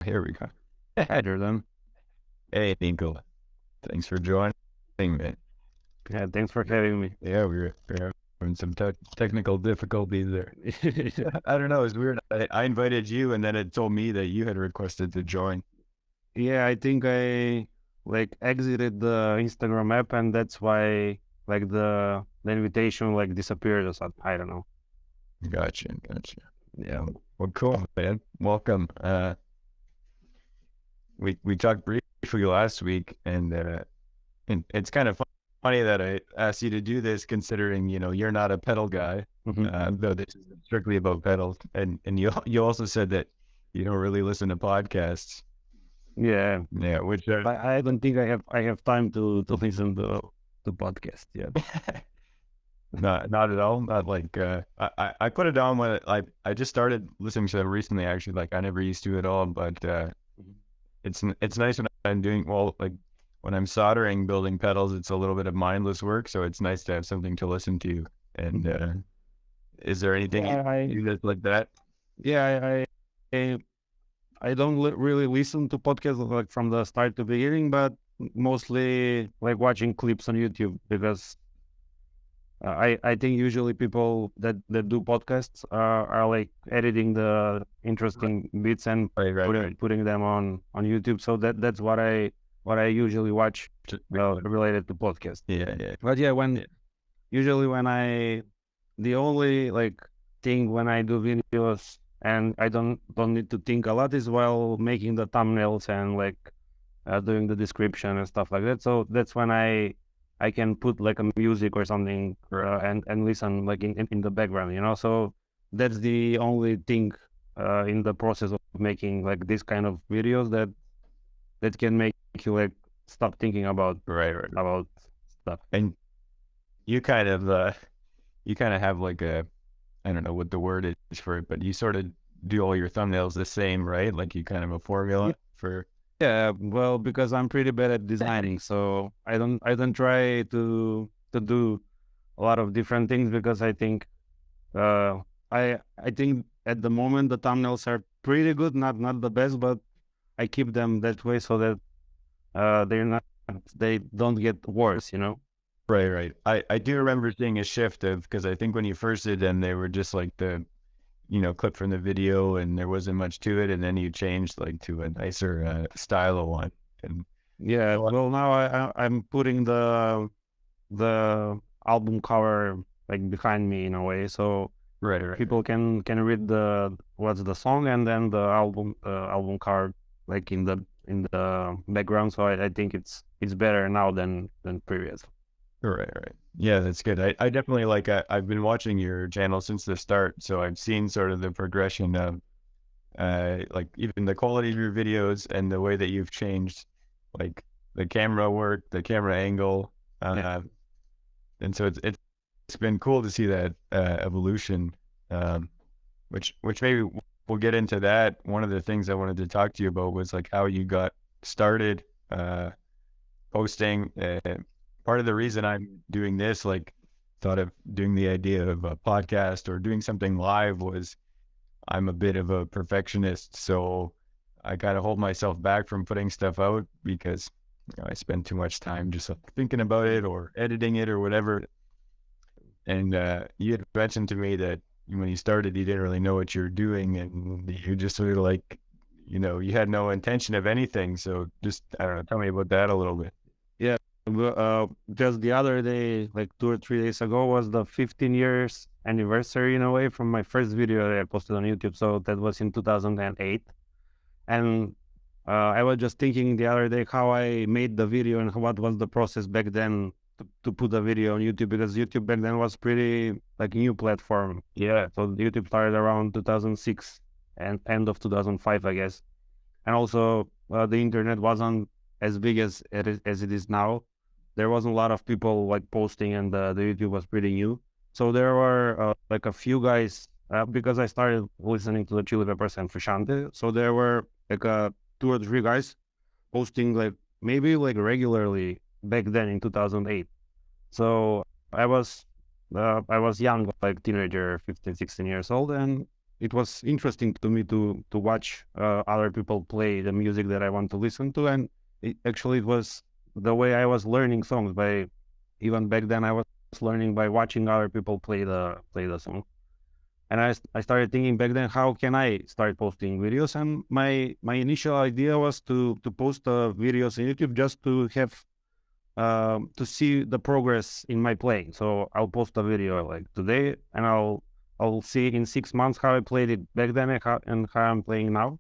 Here we go. Hi, Jordan. Hey, Nikola. Thanks for joining me. Yeah, thanks for having me. Yeah, we're having some technical difficulties there. I don't know. It's weird. I invited you, and then it told me that you had requested to join. Yeah, I think I exited the Instagram app, and that's why the invitation disappeared or something. I don't know. Gotcha. Yeah. Well, cool, man. Welcome. We talked briefly last week, and it's kind of funny that I asked you to do this, considering you're not a pedal guy, though this is strictly about pedals. And you also said that you don't really listen to podcasts. Yeah. Yeah, which I don't think I have time to listen to podcast yet. not at all. Not like I put it on when I just started listening to them recently. Actually, like I never used to at all, but it's nice when I'm doing like when I'm soldering, building pedals. It's a little bit of mindless work, so it's nice to have something to listen to. And is there anything you do that's like that? Yeah, I don't really listen to podcasts like from the start to beginning, but mostly like watching clips on YouTube because I think usually people that do podcasts are like editing the interesting bits and putting them on YouTube. So that's what I usually watch related to podcasts. Yeah. But yeah, usually when the only thing when I do videos and I don't need to think a lot is while making the thumbnails and doing the description and stuff like that. So that's when I can put like a music or something and listen like in the background, So that's the only thing in the process of making like this kind of videos that can make you like stop thinking about about stuff. And you kind of have like a, I don't know what the word is for it, but you sort of do all your thumbnails the same, right? Like you kind of a formula for. Yeah, well, because I'm pretty bad at designing, so I don't try to do a lot of different things because I think I think at the moment the thumbnails are pretty good, not the best, but I keep them that way so that they don't get worse, Right. I do remember seeing a shift of, because I think when you first did them, they were just like the clip from the video and there wasn't much to it, and then you changed like to a nicer style of one. And yeah, well, now I'm putting the album cover like behind me in a way, so right. people can read what's the song and then the album card like in the background. So I think it's better now than previous. Right. Yeah, that's good. I definitely I've been watching your channel since the start, so I've seen sort of the progression of like even the quality of your videos and the way that you've changed like the camera work, the camera angle, and so it's been cool to see that evolution, which maybe we'll get into that. One of the things I wanted to talk to you about was like how you got started posting. Part of the reason I'm doing this, like thought of doing the idea of a podcast or doing something live, was I'm a bit of a perfectionist. So I kind of hold myself back from putting stuff out because I spend too much time just thinking about it or editing it or whatever. And you had mentioned to me that when you started, you didn't really know what you were doing, and you just sort of like, you had no intention of anything. So just, I don't know, tell me about that a little bit. Yeah. Just the other day, like 2 or 3 days ago, was the 15 years anniversary in a way from my first video that I posted on YouTube. So that was in 2008. And I was just thinking the other day how I made the video and what was the process back then to put a video on YouTube, because YouTube back then was pretty like new platform. Yeah. So YouTube started around 2006 and end of 2005, I guess. And also the internet wasn't as big as it is now. There wasn't a lot of people like posting, and the YouTube was pretty new. So there were like a few guys because I started listening to the Chili Peppers and Frusciante. So there were like 2 or 3 guys posting like maybe like regularly back then in 2008. So I was young, like teenager, 15, 16 years old, and it was interesting to me to watch other people play the music that I want to listen to, and it was the way I was learning songs by. Even back then, I was learning by watching other people play the song. And I started thinking back then, how can I start posting videos? And my initial idea was to post videos on YouTube just to have to see the progress in my playing. So I'll post a video like today, and I'll see in 6 months how I played it back then and how I'm playing now.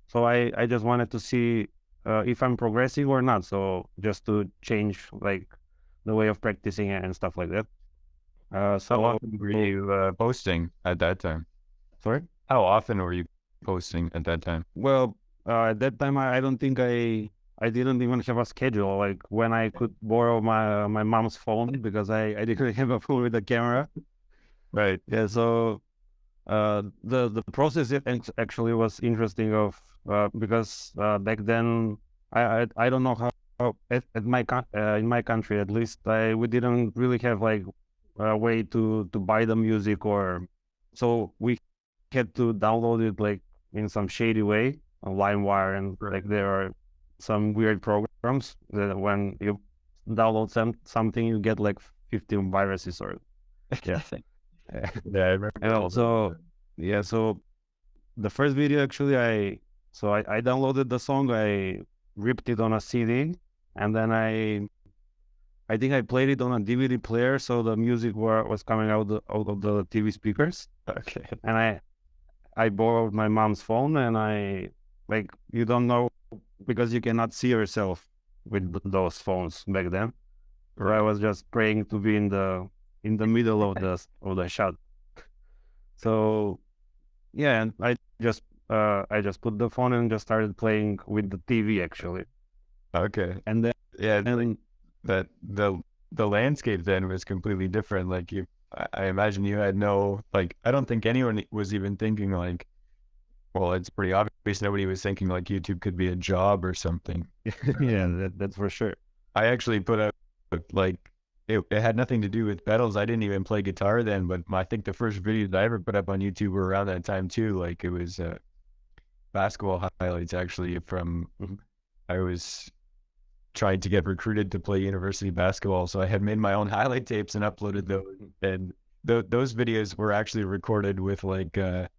So I just wanted to see if I'm progressing or not. So just to change like the way of practicing and stuff like that. How So often were you posting at that time? sorry. How often were you posting at that time? Well, at that time, I don't think I didn't even have a schedule. Like when I could borrow my mom's phone because I didn't have a phone with a camera. Right. Yeah. So the process actually was interesting of because back then I don't know how at in my country at least we didn't really have like a way to buy the music, or so we had to download it like in some shady way on LimeWire, and Right. like there are some weird programs that when you download something you get like 15 viruses or yeah. Yeah, I remember. And also, yeah, so the first video actually I downloaded the song, I ripped it on a CD, and then I think I played it on a DVD player, so the music was coming out of the TV speakers. Okay. And I borrowed my mom's phone, and I like you don't know because you cannot see yourself with those phones back then. So I was just praying to be in the middle of the shot. So yeah, and I just put the phone and just started playing with the TV actually. Okay. And then Yeah, that the landscape then was completely different. Like I imagine you had no, like, I don't think anyone was even thinking like, well, it's pretty obvious nobody was thinking like YouTube could be a job or something. yeah, that's for sure. I actually put up like it had nothing to do with pedals. I didn't even play guitar then, but I think the first videos I ever put up on YouTube were around that time too. Like it was basketball highlights actually from I was trying to get recruited to play university basketball, so I had made my own highlight tapes and uploaded those. And those videos were actually recorded with like a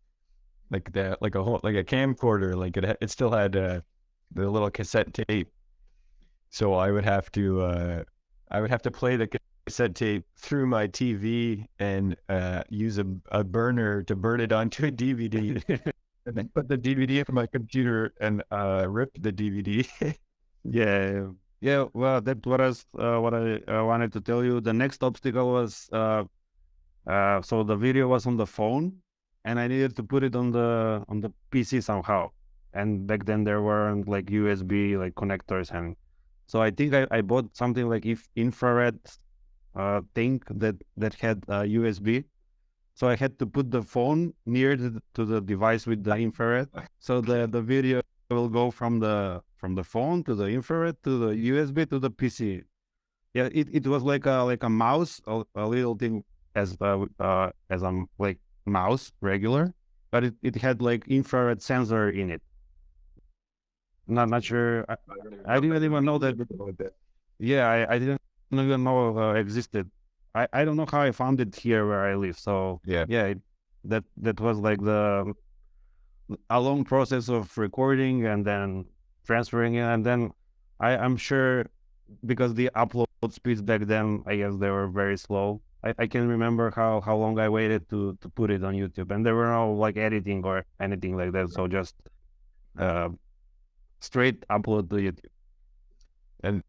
whole like a camcorder. Like it still had the little cassette tape. So I would have to play the cassette tape through my TV and use a burner to burn it onto a DVD, and then put the DVD in my computer and rip the DVD. Yeah, yeah. Well, that was what I wanted to tell you. The next obstacle was so the video was on the phone, and I needed to put it on the PC somehow. And back then there weren't like USB like connectors, and so I think I bought something like infrared thing that had USB. So I had to put the phone near to the device with the infrared, so the video will go from the phone to the infrared to the USB to the PC. Yeah, it was like a mouse, a little thing as a like mouse regular, but it had like infrared sensor in it. Not sure. I didn't even know that. Yeah, I didn't even know existed. I don't know how I found it here where I live. So Yeah. that was like a long process of recording and then transferring it, and then I'm sure because the upload speeds back then, I guess they were very slow. I can remember how long I waited to put it on YouTube, and there were no like editing or anything like that. So just straight upload to YouTube. And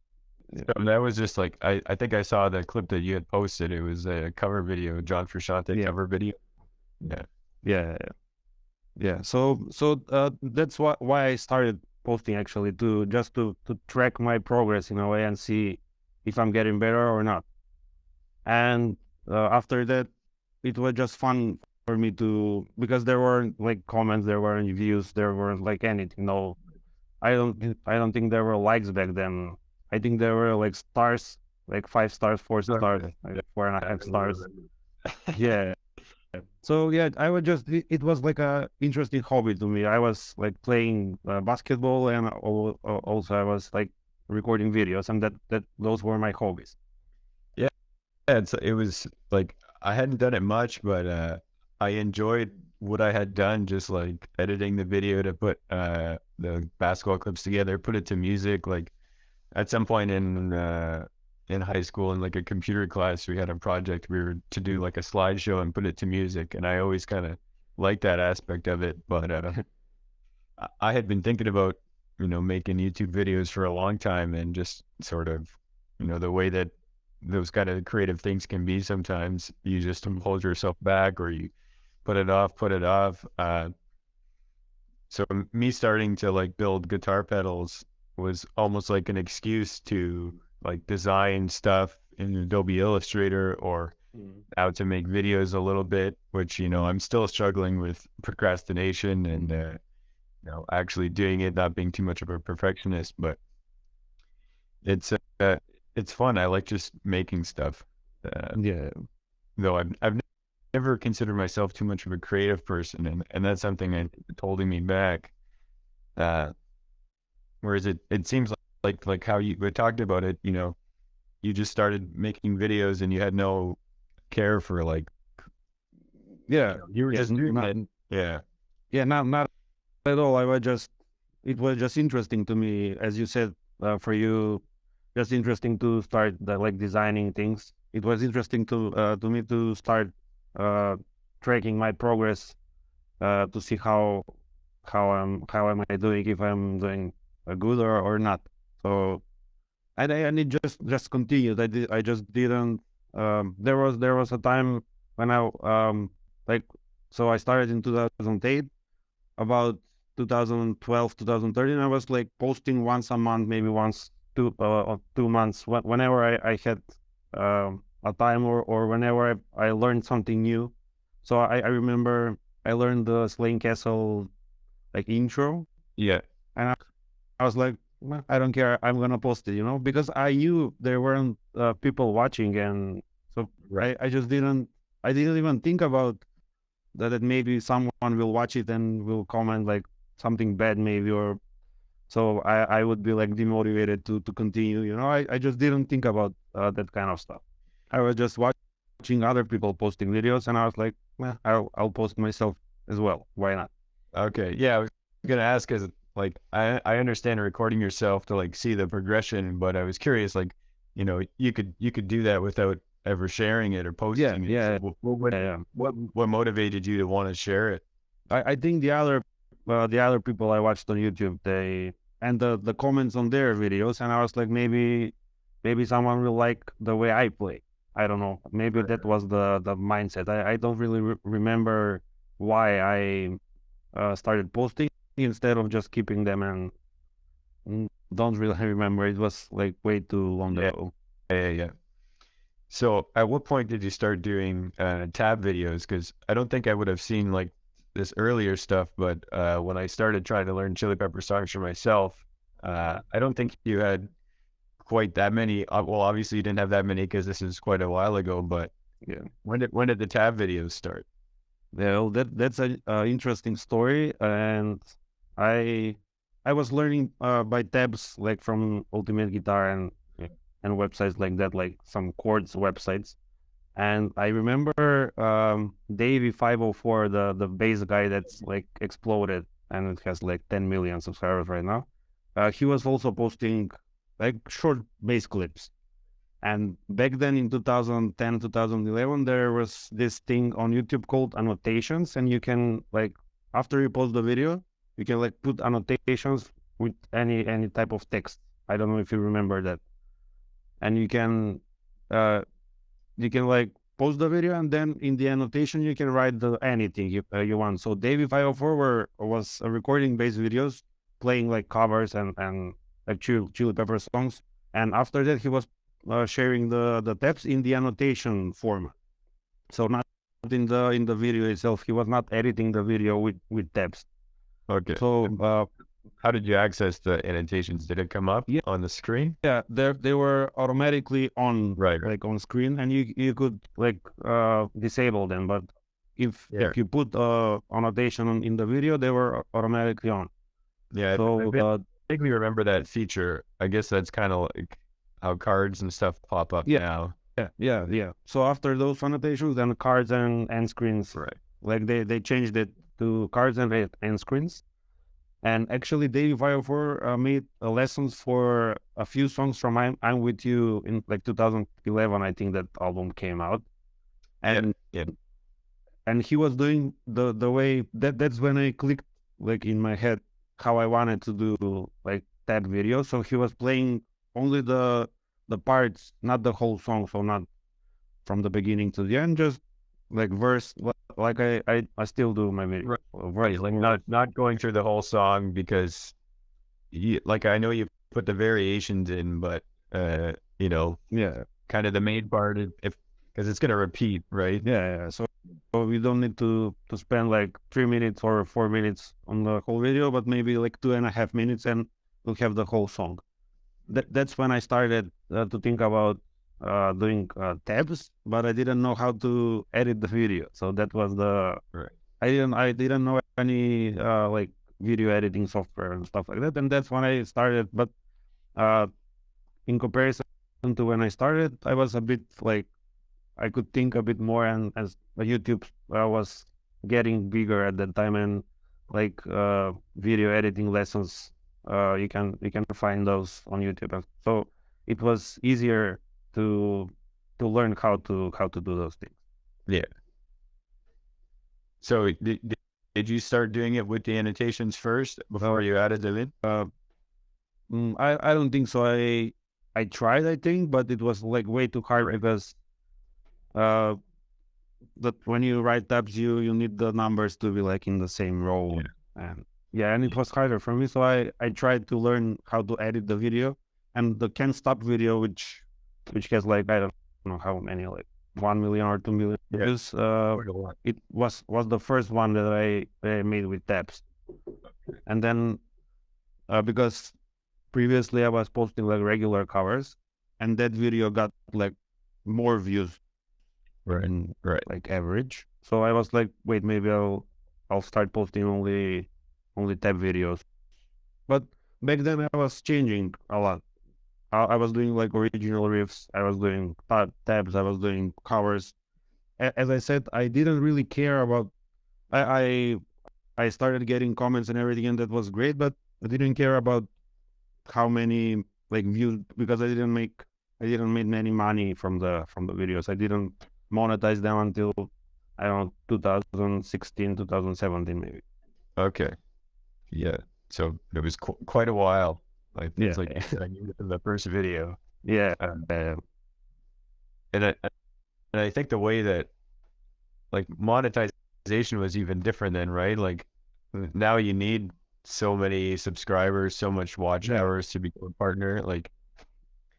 so that was just like I think I saw the clip that you had posted. It was a cover video, John Frusciante cover video. Yeah. So that's why I started posting actually, to just to track my progress in a way and see if I'm getting better or not. And after that, it was just fun for me because there weren't like comments, there weren't views, there weren't like anything. No, I don't think there were likes back then. I think there were like stars, like 5 stars, 4 stars, like 4.5 stars. Yeah. So yeah, I was just it was like a interesting hobby to me. I was like playing basketball, and also I was like recording videos, and that those were my hobbies. Yeah, it was like I hadn't done it much, but I enjoyed what I had done, just like editing the video to put the basketball clips together, put it to music. Like at some point in high school, in like a computer class, we had a project. We were to do like a slideshow and put it to music, and I always kind of liked that aspect of it. But I had been thinking about, making YouTube videos for a long time, and just sort of, the way that those kind of creative things can be sometimes, you just hold yourself back, or you put it off, put it off. So me starting to like build guitar pedals was almost like an excuse to like design stuff in Adobe Illustrator, or how to make videos a little bit, which, I'm still struggling with procrastination and, actually doing it, not being too much of a perfectionist, but it's, it's fun. I like just making stuff. Yeah, Though I've never considered myself too much of a creative person, and that's something that's holding me back. Whereas it seems like how you talked about it, you just started making videos and you had no care for like, yeah, you were yeah, just doing not, it. Yeah. yeah, not at all. I was just it was just interesting to me, as you said, for you, just interesting to start like designing things. It was interesting to me to start uh, tracking my progress, to see how am I doing, if I'm doing good or not. So and it just continued. I just didn't. There was a time when I like so I started in 2008. About 2012, 2013, I was like posting once a month, maybe once 2 months, whenever I had a time, or whenever I learned something new. So I remember I learned the Slaying Castle like intro, Yeah. and I was like, "Well, I don't care, I'm gonna post it, because I knew there weren't people watching, and so Right. I didn't even think about that maybe someone will watch it and will comment like something bad, maybe, or so I would be like demotivated to continue. I just didn't think about that kind of stuff. I was just watching other people posting videos, and I was like, well, I'll post myself as well, why not? Okay. Yeah. I was gonna ask, cause like I understand recording yourself to like see the progression, but I was curious, like, you could do that without ever sharing it or Yeah, posting it. So yeah, what yeah, yeah. what motivated you to want to share it? I think the other people I watched on YouTube, they and the comments on their videos, and I was like, maybe someone will like the way I play. I don't know. Maybe that was the mindset. I don't really remember why I started posting instead of just keeping them, and don't really remember. It was like way too long Yeah. ago. Yeah. Yeah. So at what point did you start doing tab videos? Because I don't think I would have seen like this earlier stuff, but when I started trying to learn Chili Pepper songs for myself, I don't think you had quite that many. Well, obviously you didn't have that many because this is quite a while ago. But Yeah. when did the tab videos start? Well, that's an interesting story, and I I was learning by tabs, like from Ultimate Guitar and websites like that, like some chords websites. And I remember Davey 504, the bass guy that's like exploded and it has like 10 million subscribers right now. He was also posting like short bass clips. And back then in 2010, 2011, there was this thing on YouTube called annotations. And you can like, after you post the video, you can like put annotations with any type of text. I don't know if you remember that. And uh, you can like post the video, and then in the annotation you can write anything you want. So Davey 504 was recording bass videos, playing like covers and like Chili Pepper songs. And after that, he was sharing the text in the annotation format. So not in the video itself. He was not editing the video with text. Okay. So How did you access the annotations? Did it come up yeah, on the screen? yeah, they were automatically on, Right. like on screen, and you could like disable them. But if you put annotation in the video, they were automatically on. Yeah, So I think we remember that feature. I guess that's kind of like how cards and stuff pop up now. Yeah. So after those annotations, then cards and end screens, Right. like they changed it to cards and end screens. And actually, Dave Iofor made lessons for a few songs from I'm With You in like 2011. I think that album came out, and and he was doing the way that's when I clicked like in my head how I wanted to do like that video. So he was playing only the parts, not the whole song, so not from the beginning to the end, just like verse, like I still do my video. Right, like not going through the whole song because, like I know you put the variations in, but you know, kind of the main part because it's gonna repeat, right? So we don't need to spend like 3 minutes or 4 minutes on the whole video, but maybe like 2.5 minutes, and we'll have the whole song. That's when I started to think about doing tabs, but I didn't know how to edit the video. So that was I didn't know any like video editing software and stuff like that, and that's when I started. But in comparison to when I started, I was a bit like I could think a bit more, and as YouTube was getting bigger at that time, and like video editing lessons, you can find those on YouTube, and so it was easier to learn how to do those things. Yeah. So did you start doing it with the annotations first before you added them in? I don't think so. I tried, I think, but it was like way too hard because that when you write tabs, you need the numbers to be like in the same row, and it was harder for me. So I tried to learn how to edit the video, and the Can't Stop video, which has like I don't know how many, like 1 million or 2 million views. It was the first one that I made with tabs, and then because previously I was posting like regular covers, and that video got like more views, right, like average. So I was like, wait, maybe I'll start posting only tab videos. But back then I was changing a lot. I was doing like original riffs, I was doing tabs, I was doing covers. As I said, I didn't really care about. I started getting comments and everything, and that was great, but I didn't care about how many like views, because I didn't make any money from the videos. I didn't monetize them until I don't know 2016, 2017 maybe. Okay. Yeah. So it was quite a while. Like it's like the first video. Yeah. And I think the way that like monetization was even different then, right? Like now you need so many subscribers, so much watch hours to become a partner. Like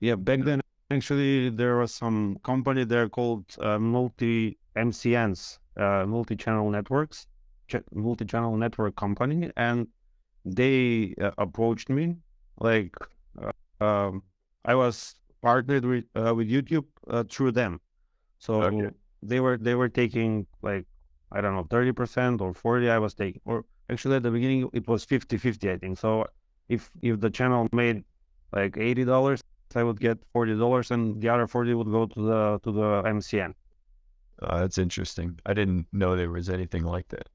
back then actually there was some company there called MCNs, multi-channel networks, multi-channel network company, and they approached me. Like I was partnered with YouTube through them. So they were taking like, I don't know, 30% or 40. I was taking, or actually at the beginning it was 50-50, I think. So if the channel made like $80, I would get $40, and the other 40 would go to the MCN. That's interesting. I didn't know there was anything like that.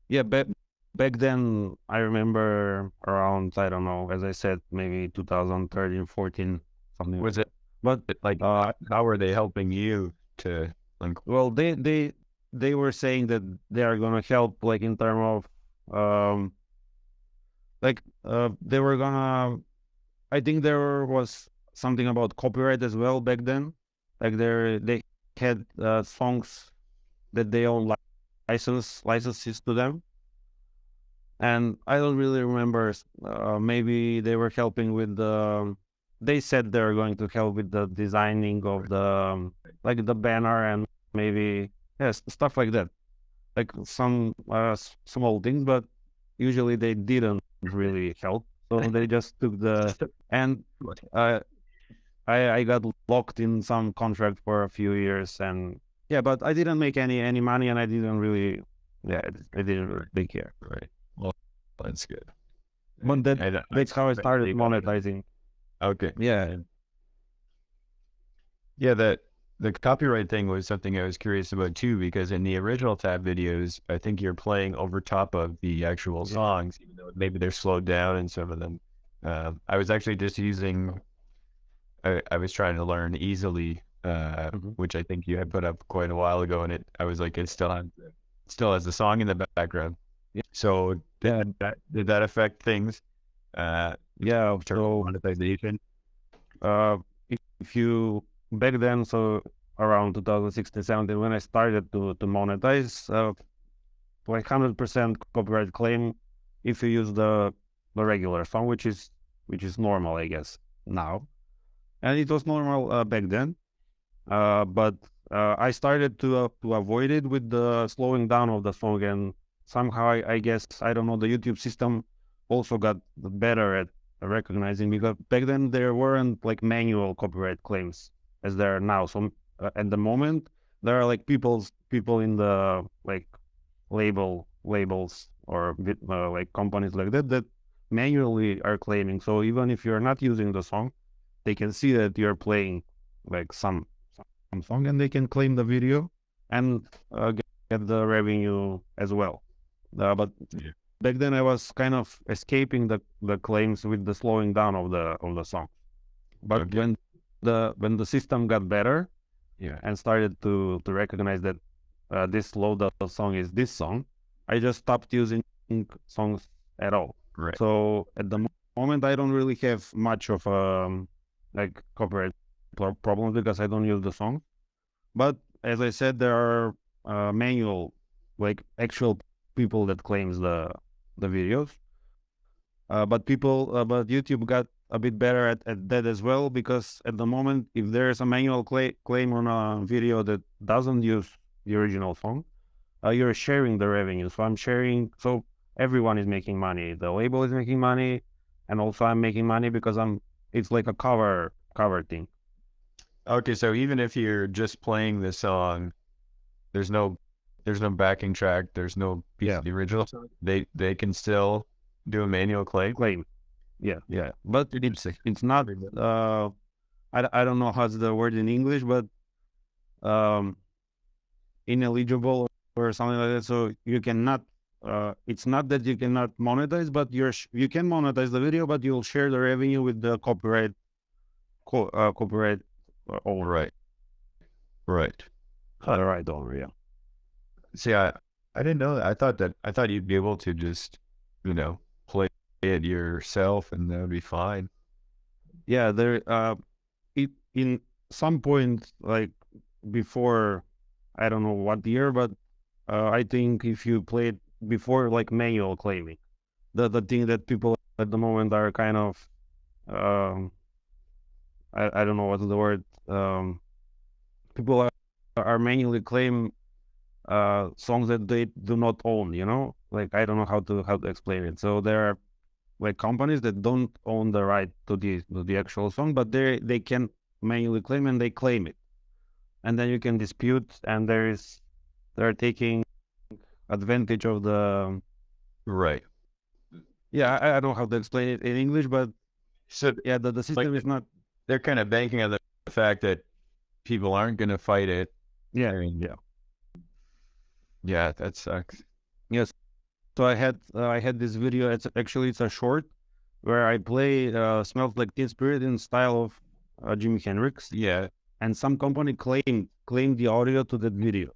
Yeah, back then I remember around, I don't know, as I said, maybe 2013, 14, something. Was it? But like how are they helping you to? Well, they were saying that they are gonna help, like in terms of they were gonna. I think there was something about copyright as well back then. Like they had songs that they own licenses to them, and I don't really remember. Maybe they were helping with the. They said they're going to help with the designing of the like the banner and maybe stuff like that, like some small things, but usually they didn't really help. So they just took and I got locked in some contract for a few years, and Yeah, but I didn't make any money, and I didn't really, yeah, I didn't really care. Right. Well, that's good. But that's how I started monetizing. Okay. Yeah. Yeah, the copyright thing was something I was curious about too, because in the original Tab videos, I think you're playing over top of the actual songs, even though maybe they're slowed down in some of them. I was actually just using, I was trying to learn easily, which I think you had put up quite a while ago, and I was like, it still has the song in the background. Yeah. So did that affect things? Yeah. In terms of monetization? If you back then, so around 2016, 17, when I started to monetize, like 100% copyright claim if you use the regular song, which is normal, I guess, now, and it was normal back then. But I started to avoid it with the slowing down of the song, and somehow I guess, I don't know, the YouTube system also got better at recognizing, because back then there weren't like manual copyright claims as there are now. So at the moment there are like people in the like labels or like companies like that manually are claiming. So even if you're not using the song, they can see that you're playing like some song, and they can claim the video and get the revenue as well. But back then I was kind of escaping the claims with the slowing down of the song. But when the system got better, and started to recognize that this slowed down song is this song, I just stopped using songs at all. Right. So at the moment I don't really have much of like copyright problems because I don't use the song. But as I said, there are manual, like actual people that claims the videos. But YouTube got a bit better at that as well, because at the moment, if there's a manual claim on a video that doesn't use the original song, you're sharing the revenue. So I'm sharing, so everyone is making money. The label is making money, and also I'm making money because it's like a cover thing. Okay, so even if you're just playing the song, there's no backing track, there's no piece of the original song, they can still do a manual claim. Yeah. But it's not I don't know how's the word in English, but ineligible or something like that. So you cannot it's not that you cannot monetize, but you can monetize the video, but you'll share the revenue with the copyright owner. Right. Right owner, yeah. See, I didn't know that. I thought you'd be able to just, play it yourself and that would be fine. Yeah, there in some point, like before, I don't know what year, but I think if you played before like manual claiming, the thing that people at the moment are kind of I don't know what's the word, people are manually claim songs that they do not own, like I don't know how to explain it. So there are like companies that don't own the right to the actual song, but they can manually claim, and they claim it, and then you can dispute, and they're taking advantage of the Right. Yeah, I don't know how to explain it in English, but So yeah, the system is not. They're kind of banking on the fact that people aren't going to fight it. Yeah. Yeah, that sucks. Yes. So I had this video. It's a short where I play "Smells Like Teen Spirit" in style of Jimi Hendrix. Yeah. And some company claimed the audio to that video,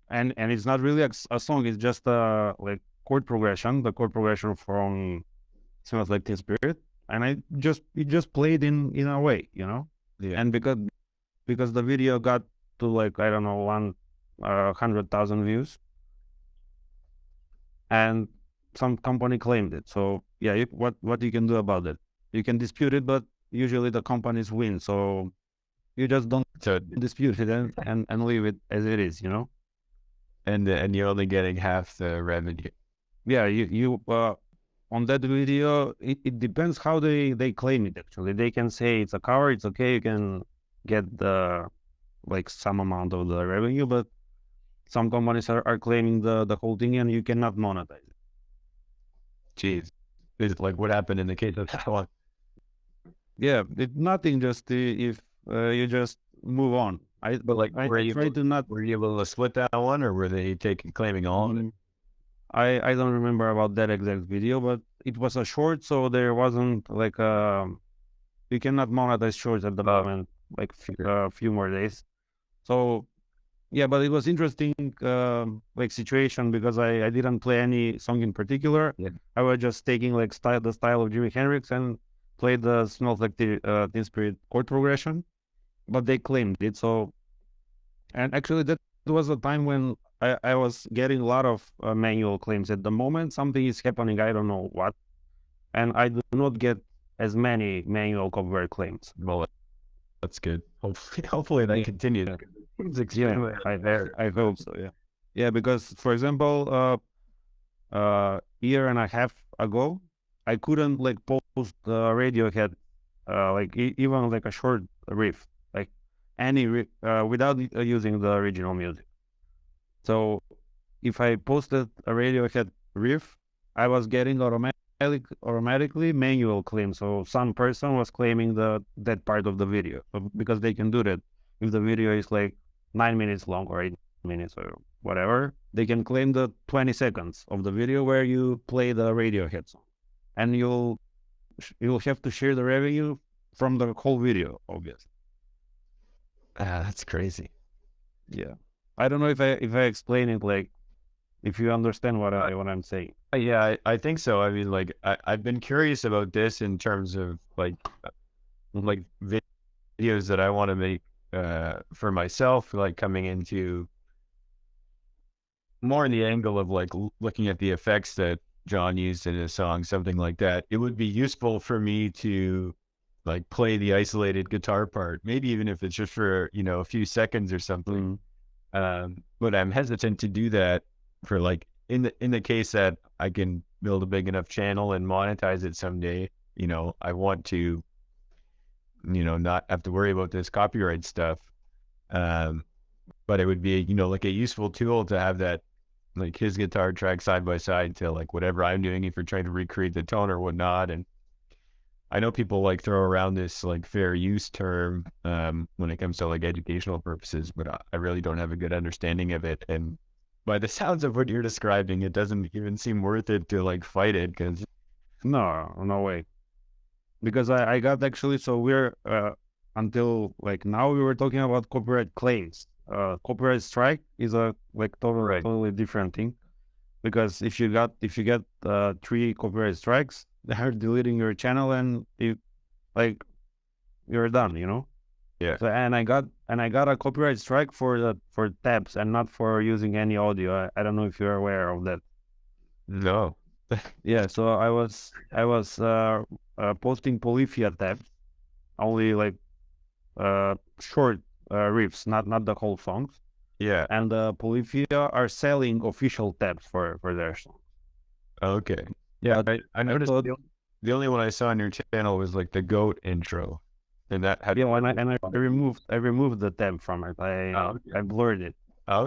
and it's not really a song. It's just like chord progression, the chord progression from "Smells Like Teen Spirit," and it just played in a way, Yeah. And because the video got to like, I don't know, 100,000 views, and some company claimed it. So yeah, what you can do about it? You can dispute it, but usually the companies win. So you just don't dispute it and leave it as it is, And you're only getting half the revenue. Yeah, you on that video, it depends how they claim it. Actually, they can say it's a cover, it's okay, you can get the like some amount of the revenue, but some companies are claiming the whole thing, and you cannot monetize it. Jeez. Is it like what happened in the case of that one? Yeah, nothing. Just if you just move on. But like, I try to not. were you able to split that one, or were they claiming all of it? I don't remember about that exact video, but it was a short, so there wasn't like you cannot monetize shorts at the moment, like a few more days. So yeah, but it was interesting like situation because I didn't play any song in particular. Yeah. I was just taking like the style of Jimi Hendrix and played the Smells Like Teen Spirit chord progression, but they claimed it. So, and actually that was a time when I was getting a lot of manual claims. At the moment, something is happening, I don't know what, and I do not get as many manual copyright claims. Well, that's good. Hopefully that continues. Yeah, I hope so. Yeah, yeah. Because for example, year and a half ago, I couldn't like post Radiohead, like even like a short riff, like any riff, without using the original music. So if I posted a Radiohead riff, I was getting automatically manual claim. So some person was claiming that part of the video because they can do that. If the video is like 9 minutes long or 8 minutes or whatever, they can claim the 20 seconds of the video where you play the Radiohead song, and you'll have to share the revenue from the whole video, obviously. That's crazy. Yeah, I don't know if I explain it like if you understand what I'm saying. Yeah, I think so. I mean, like I've been curious about this in terms of like videos that I want to make for myself, like coming into more in the angle of like looking at the effects that John used in his song, something like that. It would be useful for me to like play the isolated guitar part, maybe even if it's just for, a few seconds or something. But I'm hesitant to do that for like in the case that I can build a big enough channel and monetize it someday. I want to, not have to worry about this copyright stuff. But it would be, like a useful tool to have that, like his guitar track side by side to like whatever I'm doing if you're trying to recreate the tone or whatnot. And I know people like throw around this like fair use term when it comes to like educational purposes, but I really don't have a good understanding of it. And by the sounds of what you're describing, it doesn't even seem worth it to like fight it because no way. Because I got actually, so we're until like now we were talking about copyright claims. Copyright strike is a like totally different thing, because if you get 3 copyright strikes, they're deleting your channel and you're done, Yeah. So, and I got a copyright strike for tabs and not for using any audio. I don't know if you're aware of that. No. Yeah, so I was posting Polyphia tabs, only like short riffs, not the whole songs. Yeah. And Polyphia are selling official tabs for their songs. Okay. Yeah, I noticed the only one I saw on your channel was like the goat intro, and that had I removed the tab from it. I blurred it. Oh,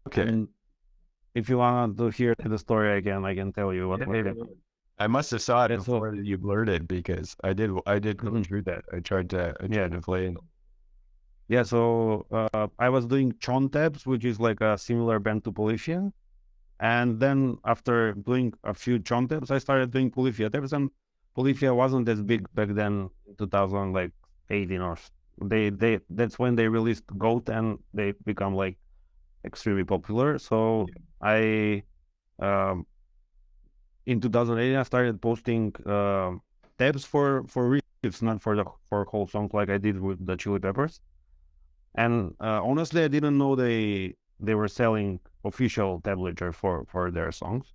okay. And if you want to hear the story again, I can tell you what. I must have saw it before you blurred it, because I did go through that. I tried to play it. Yeah, so I was doing Chon tabs, which is like a similar band to Polyphia. And then after doing a few Chon tabs, I started doing Polyphia tabs, and Polyphia wasn't as big back then, 2018 or that's when they released Goat and they become like extremely popular. So I in 2018 I started posting tabs for riffs, not for whole songs like I did with the Chili Peppers. And honestly, I didn't know they were selling official tablature for their songs.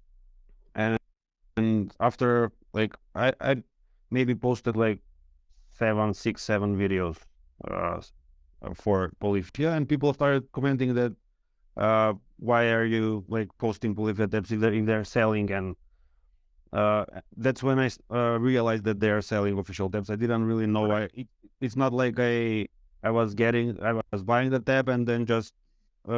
And after like I maybe posted like 7 videos for Polyphia, and people started commenting that why are you like posting Polyphia tabs if they're selling? And that's when I realized that they are selling official tabs. I didn't really know why. It's not like I I was buying the tab and then just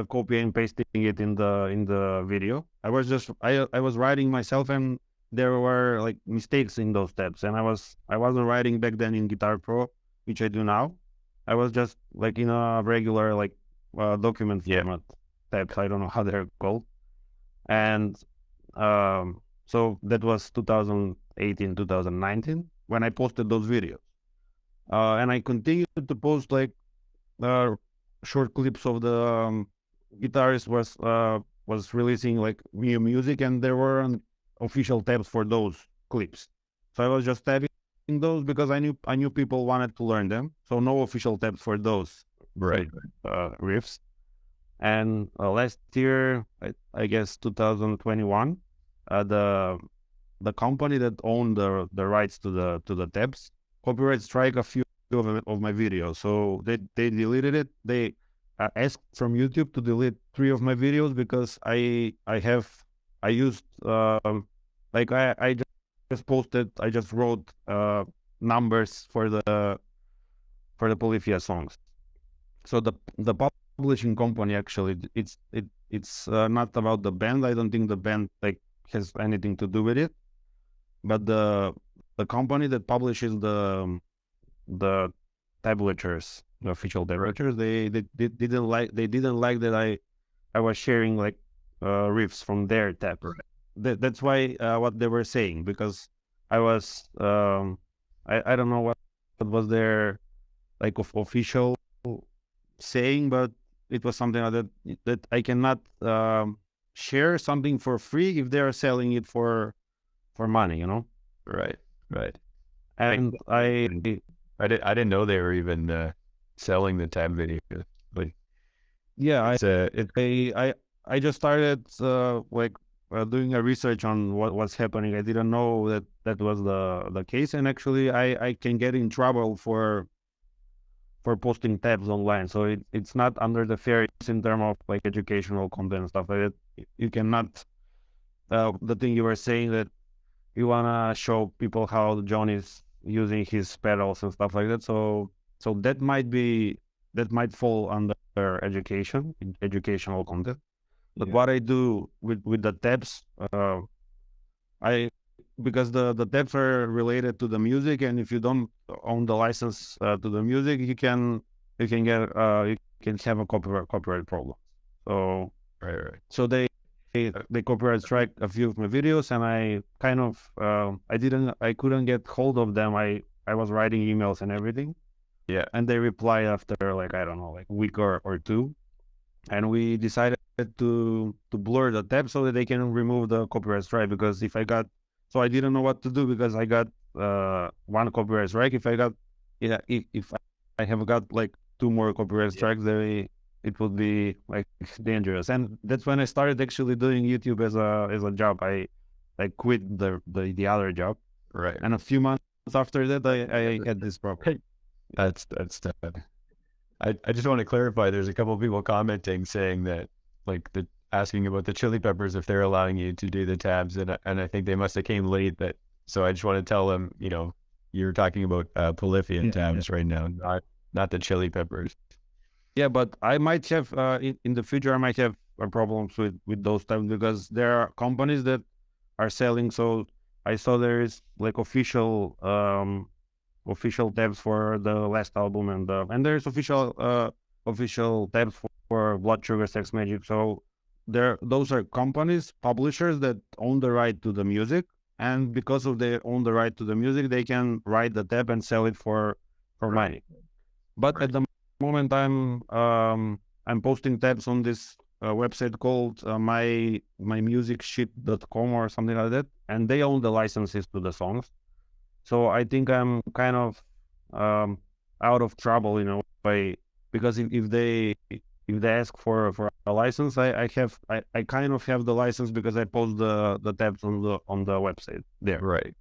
copying and pasting it in the video. I was writing myself, and there were like mistakes in those tabs, and I wasn't writing back then in Guitar Pro, which I do now. I was just like in a regular like document format tabs. I don't know how they're called. And so that was 2018, 2019 when I posted those videos. And I continued to post like short clips of the guitarist was releasing like new music, and there weren't official tabs for those clips. So I was just tabbing those because I knew people wanted to learn them. So no official tabs for those riffs. And last year, I guess 2021, the company that owned the rights to the tabs copyright strike a few of my videos. So they deleted it. They asked from YouTube to delete 3 of my videos because I used like I just posted, I just wrote numbers for the Polyphia songs. So the publishing company, actually, it's not about the band. I don't think the band like has anything to do with it, but the company that publishes the tablatures, the official tablatures, they didn't like that I was sharing like riffs from their tab. That's why what they were saying, because I was I don't know what was their like official saying, but it was something like that I cannot share something for free if they are selling it for money, you know? Right. And I didn't know they were even selling the tab video. Like, yeah, I just started like doing a research on what's happening. I didn't know that was the case, and actually I can get in trouble for posting tabs online. So it's not under the fair use in terms of like educational content and stuff like that. You cannot the thing you were saying, that you wanna show people how John is using his pedals and stuff like that. So that might fall under educational content. But what I do with the tabs, because the tabs are related to the music, and if you don't own the license to the music, you can have a copyright problem. So so they copyright strike a few of my videos, and I kind of I couldn't get hold of them. I was writing emails and everything. Yeah. And they replied after like, I don't know, like a week or 2. And we decided to blur the tab so that they can remove the copyright strike, because I didn't know what to do, because I got one copyright strike. If I have got like 2 more copyright strikes, it would be like dangerous. And that's when I started actually doing YouTube as a job. I quit the other job. Right. And a few months after that, I had this problem. That's tough. I just want to clarify, there's a couple of people commenting saying that, like, asking about the Chili Peppers, if they're allowing you to do the tabs, and I think they must have came late. So I just want to tell them, you're talking about Polyphia tabs right now, not the Chili Peppers. Yeah, but I might have in the future I might have problems with those tabs, because there are companies that are selling. So I saw there is like official tabs for the last album, and there's official tabs for Blood Sugar Sex Magic. So those are companies, publishers that own the right to the music, and because of they own the right to the music, they can write the tab and sell it for money. But at the moment, I'm posting tabs on this website called mymusicshit.com or something like that, and they own the licenses to the songs. So I think I'm kind of out of trouble, because if they ask for a license, I kind of have the license because I post the tabs on the website there. Right.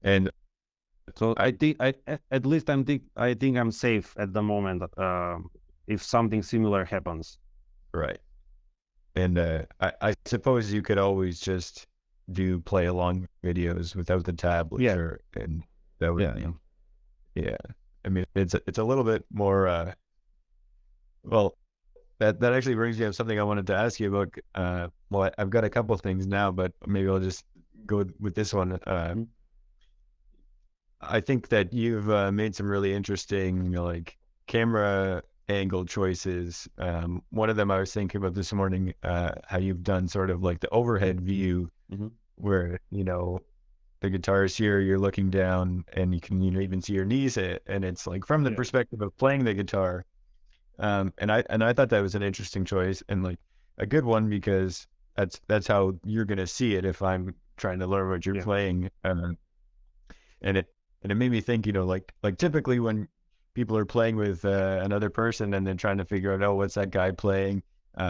And so I think at least I think I'm safe at the moment if something similar happens. Right. And I suppose you could always just do play along videos without the tablet. Yeah. And that would I mean, it's a little bit more, well, that actually brings me up something I wanted to ask you about. Well, I've got a couple things now, but maybe I'll just go with this one. Mhm. I think that you've made some really interesting, like camera angle choices. One of them I was thinking about this morning, how you've done sort of like the overhead view, Mhm. where the guitarist here, you're looking down, and you can even see your knees, and it's like from the Yeah. perspective of playing the guitar. And I thought that was an interesting choice, and like a good one, because that's how you're gonna see it if I'm trying to learn what you're Yeah. playing. And it made me think, like typically when people are playing with another person and then trying to figure out, oh, what's that guy playing?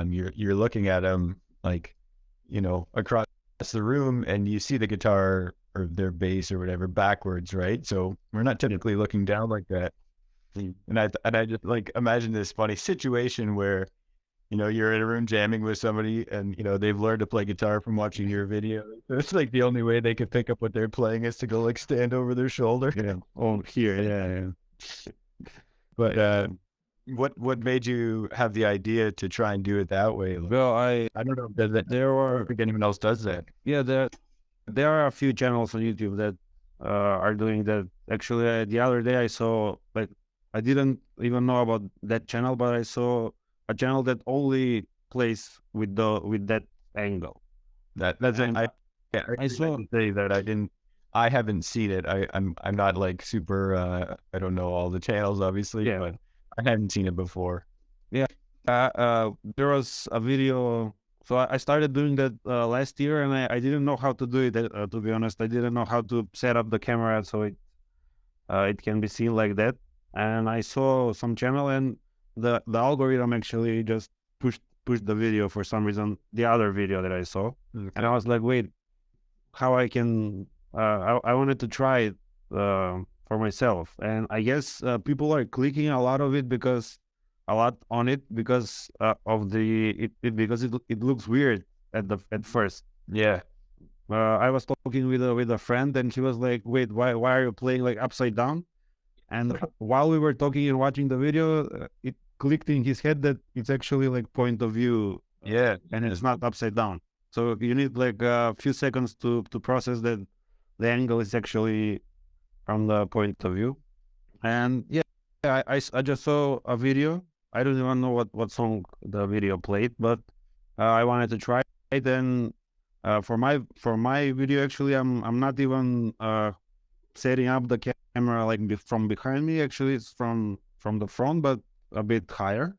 You're looking at them like, across the room, and you see the guitar or their bass or whatever backwards, right? So we're not Yeah. typically looking down like that. Mm. And I just like imagine this funny situation where you're in a room jamming with somebody, and they've learned to play guitar from watching your video. So it's like the only way they could pick up what they're playing is to go like stand over their shoulder. Yeah. Oh, here. Yeah. But Yeah. what made you have the idea to try and do it that way? Like, Well, I don't know. Does that? there I don't were think anyone else does that. yeah there are a few channels on YouTube that are doing that. Actually, the other day I saw, like, I didn't even know about that channel, but I saw a channel that only plays with that angle. That's it. And Yeah, I I actually meant saw to say that I haven't seen it. I'm not like super. I don't know all the channels, obviously, yeah but I haven't seen it before. yeah there was a video. So I started doing that last year, and I didn't know how to do it. To be honest, I didn't know how to set up the camera so it can be seen like that. And I saw some channel, and the algorithm actually just pushed the video for some reason, the other video that I saw. And I was like, wait, how I can I wanted to try it for myself. And I guess people are clicking a lot of it because a lot on it because of because it looks weird at first. Yeah. I was talking with a friend, and she was like, "Wait, why are you playing like upside down?" And while we were talking and watching the video, it clicked in his head that it's actually like point of view, Yeah. and it's not upside down. So you need like a few seconds to process that the angle is actually from the point of view. And yeah, I just saw a video. I don't even know what song the video played, but I wanted to try it. And for my video, actually, I'm not even setting up the camera like from behind me. Actually, it's from the front, but a bit higher.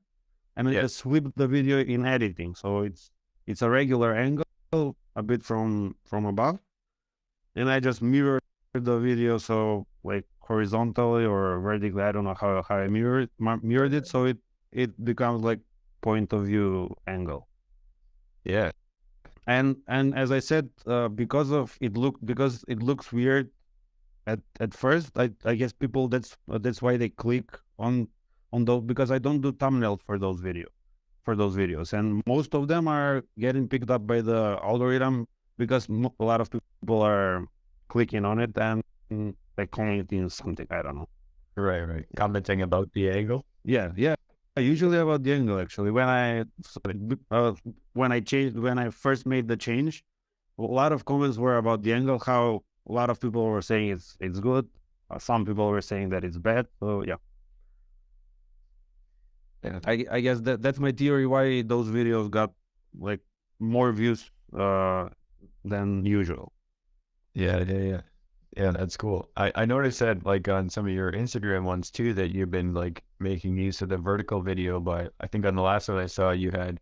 And I Yeah. just flip the video in editing, so it's a regular angle, a bit from above, and I just mirror the video, so like horizontally or vertically. I don't know how I mirrored it, so it becomes like point of view angle. Yeah. And as I said, because it looks weird at first. I guess people, that's why they click on those, because I don't do thumbnails for those videos, and most of them are getting picked up by the algorithm because a lot of people are clicking on it and like commenting something. I don't know. Right. Commenting about the angle. Yeah. Usually about the angle. Actually, when I first made the change, a lot of comments were about the angle. How a lot of people were saying it's good. Some people were saying that it's bad. So yeah, Yeah. I guess that's my theory why those videos got like more views than usual. Yeah. Yeah, that's cool. I noticed that like on some of your Instagram ones too, that you've been like making use of the vertical video, but I think on the last one I saw you had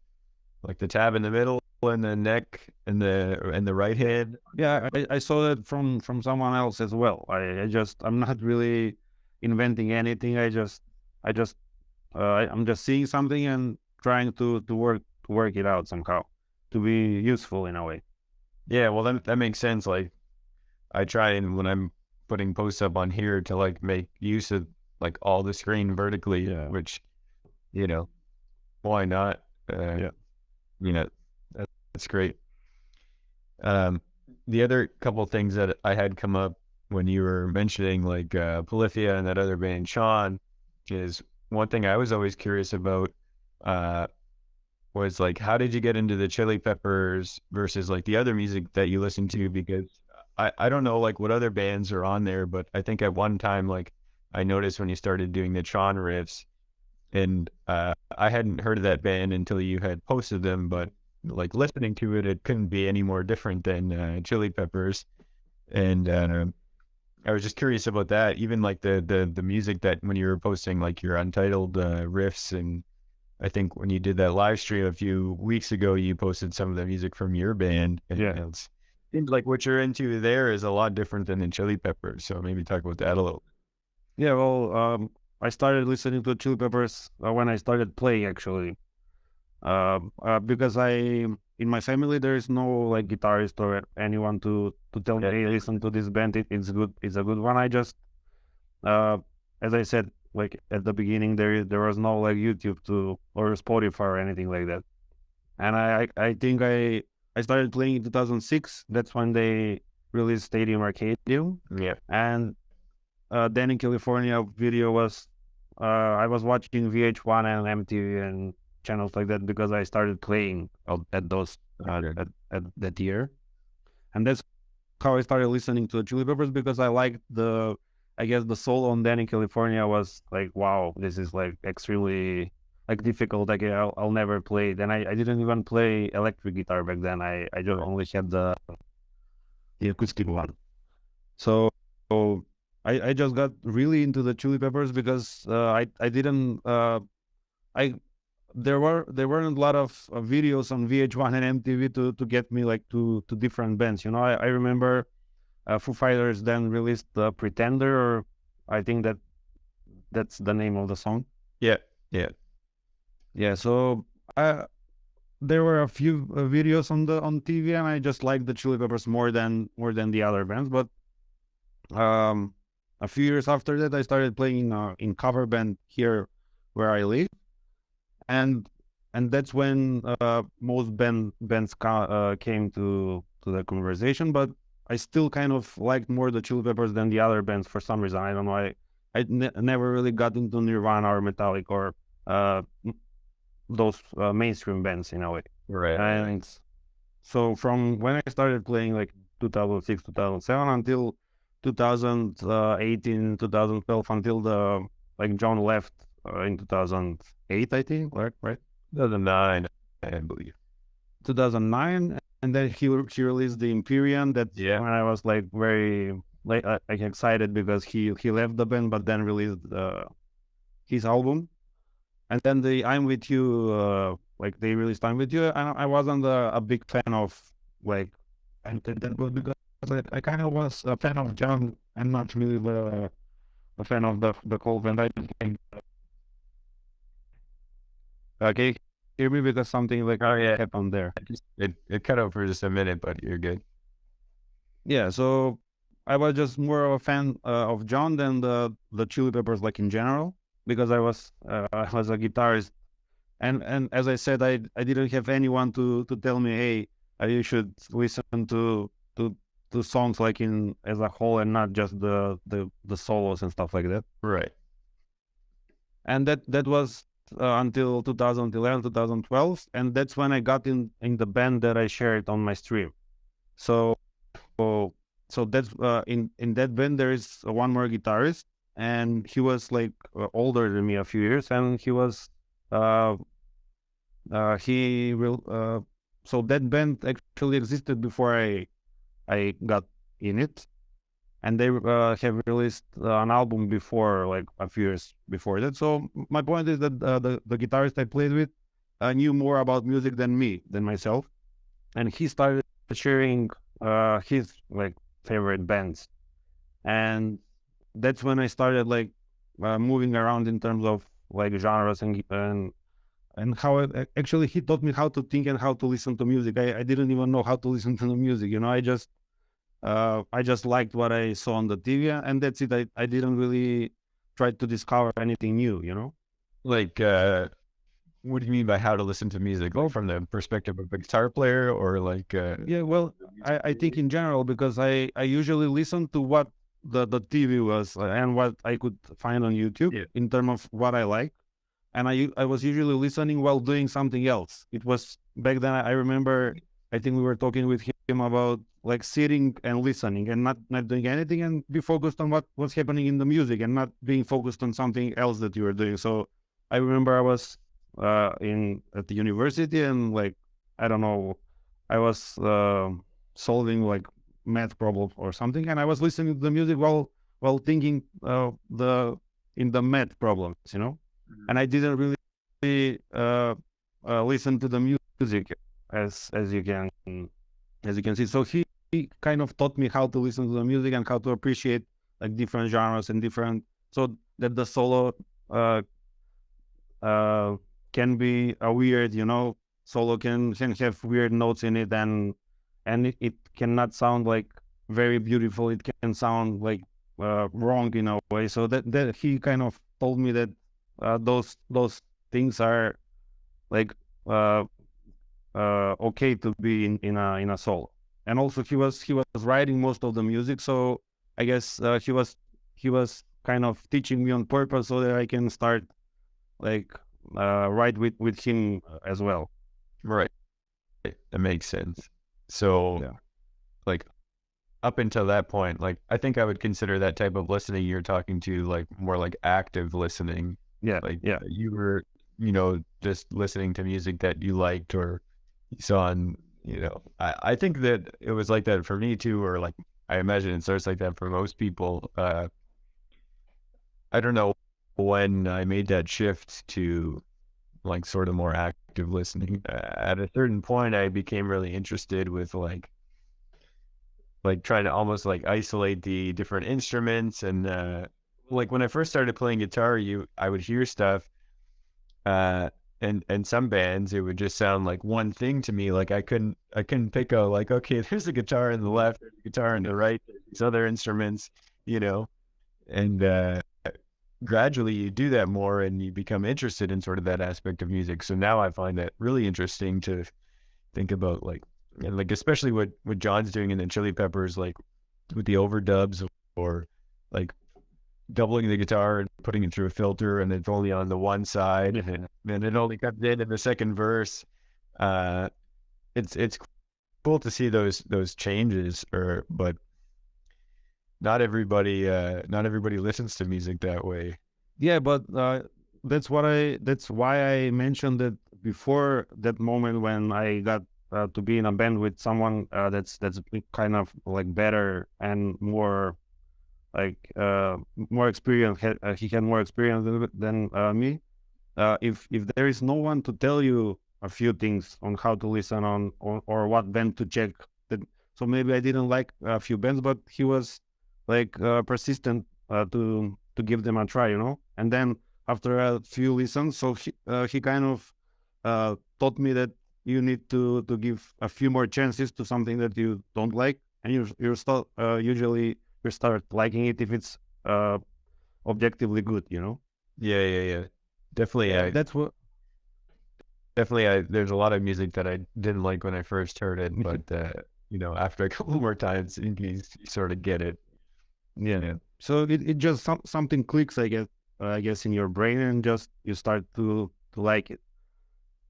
like the tab in the middle and the neck and the right hand. Yeah, I saw that from someone else as well. I'm not really inventing anything. I'm just seeing something and trying to work it out somehow to be useful in a way. Yeah, well that makes sense. Like I try, and when I'm putting posts up on here, to like make use of like all the screen vertically, Yeah. which, you know, why not? Yeah. You know, that's great. Um, the other couple things that I had come up when you were mentioning like Polyphia and that other band, Sean, is one thing I was always curious about uh, was like, how did you get into the Chili Peppers versus like the other music that you listen to? Because I don't know like what other bands are on there, but I think at one time, like I noticed when you started doing the Tron riffs, and I hadn't heard of that band until you had posted them, but like listening to it, it couldn't be any more different than Chili Peppers. And I was just curious about that, even like the music that when you were posting like your untitled riffs, and I think when you did that live stream a few weeks ago, you posted some of the music from your band. And Yeah. it seems like what you're into there is a lot different than the Chili Peppers. So maybe talk about that a little. Yeah, well, I started listening to Chili Peppers when I started playing, actually. Because in my family, there is no like guitarist or anyone to tell me, hey, listen to this band, it's good, it's a good one. I just, uh, as I said, like at the beginning, there was no like YouTube or Spotify or anything like that. And I think I started playing in 2006. That's when they released Stadium Arcadium. Yeah. And then in California video was I was watching VH1 and MTV and channels like that because I started playing at those at that year, and that's how I started listening to the Chili Peppers, because I liked I guess the solo on then in California was like, wow, this is like extremely like difficult. Like I'll never play it. And I didn't even play electric guitar back then. I just only had the acoustic one. So I just got really into the Chili Peppers because I didn't I there weren't a lot of videos on VH1 and MTV to get me like to different bands. You know, I remember Foo Fighters then released Pretender, or I think that's the name of the song. Yeah. So there were a few videos on TV, and I just liked the Chili Peppers more than the other bands. But a few years after that, I started playing in cover band here where I live, and that's when most bands came to the conversation. But I still kind of liked more the Chili Peppers than the other bands for some reason. I don't know. I never really got into Nirvana or Metallica or those mainstream bands in a way. Right. And so from when I started playing, like 2006, 2007 until 2018, 2012, until like John left in 2008, I think, right? 2009, I believe. 2009, and then he released the Imperium. That's when I was like very like excited because he left the band, but then released his album. And then the I'm With You, like they released I'm With You, and I wasn't a big fan of like, and that was because I kind of was a fan of John and not really a fan of the whole band. I just think. Okay, hear me because something like happened there. It cut out for just a minute, but you're good. Yeah, so I was just more of a fan of John than the Chili Peppers, like in general, because I was a guitarist, and as I said, I didn't have anyone to tell me, hey, you should listen to songs like in as a whole and not just the solos and stuff like that. Right. And that was until 2011, 2012, and that's when I got in the band that I shared on my stream. So that's in that band there is one more guitarist, and he was like older than me a few years, and he was so that band actually existed before I got in it, and they have released an album before, like a few years before that. So my point is that the guitarist I played with knew more about music than myself, and he started sharing his like favorite bands, and that's when I started like moving around in terms of like genres and how actually he taught me how to think and how to listen to music. I didn't even know how to listen to the music, you know. I just liked what I saw on the TV, and that's it. I didn't really try to discover anything new, you know. Like what do you mean by how to listen to music? Like from the perspective of a guitar player, or like yeah, well, I think in general, because I usually listen to what the TV was and what I could find on YouTube Yeah. in terms of what I like. And I was usually listening while doing something else. It was back then. I remember. I think we were talking with him about like sitting and listening and not doing anything and be focused on what was happening in the music and not being focused on something else that you were doing. So I remember I was in at the university and like I don't know, I was solving like math problem or something, and I was listening to the music while thinking the in the math problems, you know. And I didn't really listen to the music as you can see. So he kind of taught me how to listen to the music and how to appreciate like different genres and different, so that the solo uh, can be a weird, you know, solo can have weird notes in it, and it cannot sound like very beautiful. It can sound like wrong in a way. So that he kind of told me that those things are like uh, okay to be in a solo. And also he was writing most of the music, so I guess he was kind of teaching me on purpose so that I can start like write with him as well. Right. That makes sense. So Yeah. like up until that point, like I think I would consider that type of listening you're talking to like more like active listening. Yeah. Like Yeah. you were, just listening to music that you liked or you saw on, I think that it was like that for me too, or like I imagine it starts like that for most people. I don't know when I made that shift to like sort of more active listening. At a certain point, I became really interested with like trying to almost like isolate the different instruments and like when I first started playing guitar, I would hear stuff uh and some bands it would just sound like one thing to me. Like I couldn't pick a like, okay, there's a guitar in the left, there's a guitar in the right, there's these other instruments, and gradually you do that more and you become interested in sort of that aspect of music. So now I find that really interesting to think about like, and like especially what John's doing in the Chili Peppers, like with the overdubs or like doubling the guitar and putting it through a filter and it's only on the one side and then it only comes in the second verse. Uh, it's cool to see those changes, but not everybody listens to music that way. Yeah, but that's why I mentioned that before that moment when I got to be in a band with someone that's kind of like better and more like more experience. He had more experience than me. If there is no one to tell you a few things on how to listen on or what band to check, that, so maybe I didn't like a few bands, but he was like persistent to give them a try, you know. And then after a few listens, so he kind of taught me that you need to give a few more chances to something that you don't like, and you start usually you start liking it if it's objectively good, you know. Yeah. Definitely, Yeah, that's what. there's a lot of music that I didn't like when I first heard it, but after a couple more times, you sort of get it. Yeah. So it just something clicks, I guess in your brain, and just you start to like it.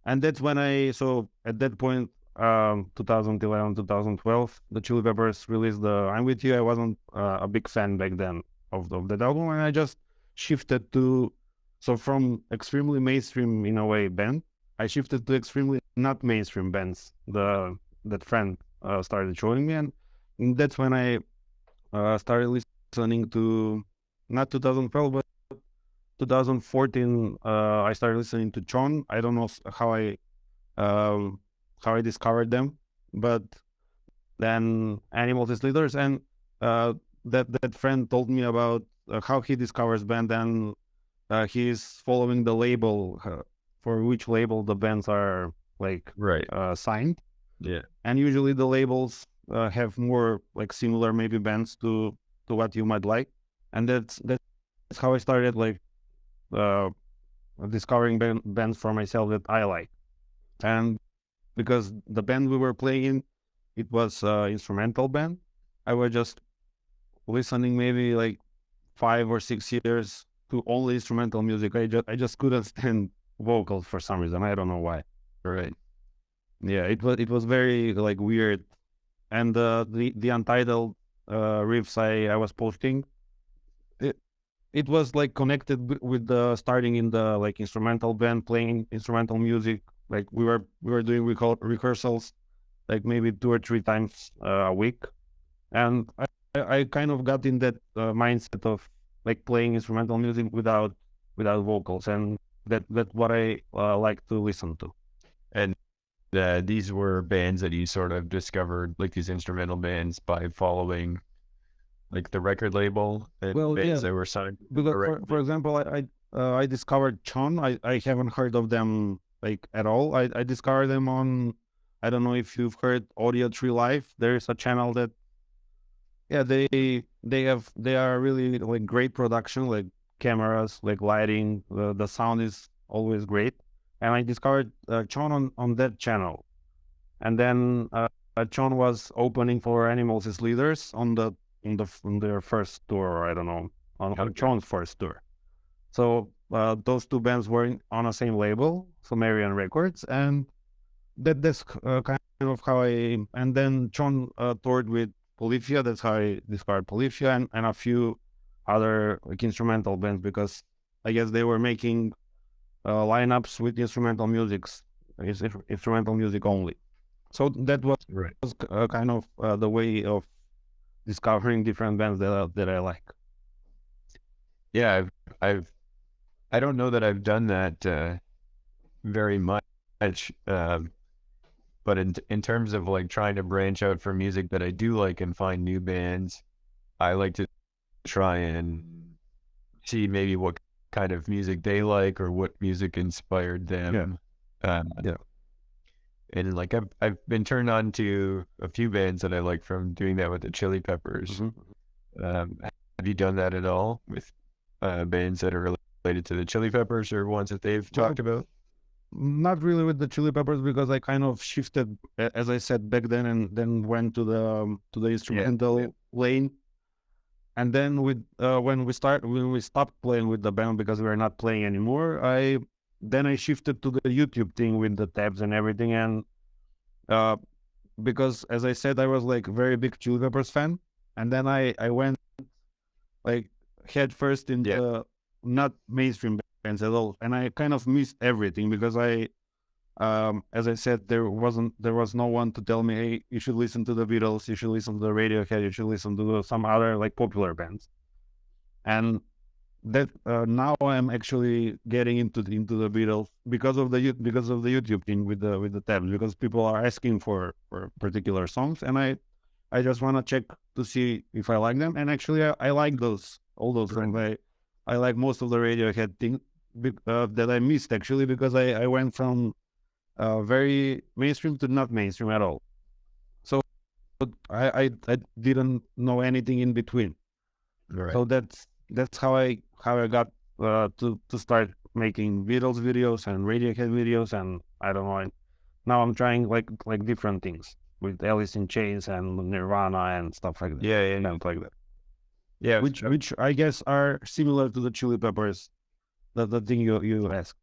And that's when so at that point, 2011, 2012, the Chili Peppers released the "I'm With You." I wasn't a big fan back then of that album, and I just shifted to, so from extremely mainstream in a way band, I shifted to extremely not mainstream bands. That friend started showing me, and that's when I started listening to, not 2012 but 2014. I started listening to Chon. I don't know um, how I discovered them, but then Animals as Leaders, and that friend told me about how he discovers band, and he's following the label for which label the bands are like Right. signed, Yeah. and usually the labels have more like similar maybe bands to what you might like, and that's how I started like uh, discovering bands for myself that I like. And because the band we were playing in, it was instrumental band, I was just listening maybe like 5 or 6 years to only instrumental music. I just couldn't stand vocals for some reason. I don't know why. Right. Yeah, it was very like weird. And the untitled riffs I was posting, it it was like connected with the starting in the like instrumental band playing instrumental music. Like we were doing rehearsals like maybe 2 or 3 times a week, and I kind of got in that mindset of like playing instrumental music without vocals, and that's what I like to listen to. And these were bands that you sort of discovered, like these instrumental bands, by following like the record label and Well, yeah, bands that were signed to the because record for label. example, I discovered Chon. I haven't heard of them like at all. I discovered them on, I don't know if you've heard Audio Tree Live. There is a channel that, yeah, they are really like great production, like cameras, like lighting. The sound is always great, and I discovered Chon on that channel. And then Chon was opening for Animals as Leaders on their first tour. I don't know, on Okay. Chon's first tour. So those two bands were on the same label, Sumerian Records, and that's kind of how I. And then Chon toured with Polyphia. That's how I discovered Polyphia and a few other like instrumental bands, because I guess they were making lineups with instrumental instrumental music only. So that was Right. kind of the way of discovering different bands that I like. Yeah, I don't know that I've done that very much. But in terms of like trying to branch out for music that I do like and find new bands, I like to try and see maybe what kind of music they like or what music inspired them. Yeah. And like I've been turned on to a few bands that I like from doing that with the Chili Peppers. Hmm. Have you done that at all with bands that are related to the Chili Peppers or ones that they've talked about? Not really with the Chili Peppers, because I kind of shifted, as I said back then, and then went to the instrumental lane. And then when we stopped playing with the band because we were not playing anymore, I shifted to the YouTube thing with the tabs and everything. And uh, because, as I said, I was like very big Chili Peppers fan, and then I went like head first into not mainstream bands at all, and I kind of missed everything because as I said, there was no one to tell me, hey, you should listen to the Beatles, you should listen to the Radiohead, you should listen to some other like popular bands. And that now I'm actually getting into the Beatles because of the YouTube thing with the tabs, because people are asking for particular songs, and I just want to check to see if I like them. And actually I like all those songs. I like most of the Radiohead thing that I missed, actually, because I went from very mainstream to not mainstream at all. So I didn't know anything in between. Right. So that's how I got to start making Beatles videos and Radiohead videos, and I don't know. Now I'm trying like different things with Alice in Chains and Nirvana and stuff like that. Yeah. Bands like that. Yeah. Which I guess are similar to the Chili Peppers. The thing you asked.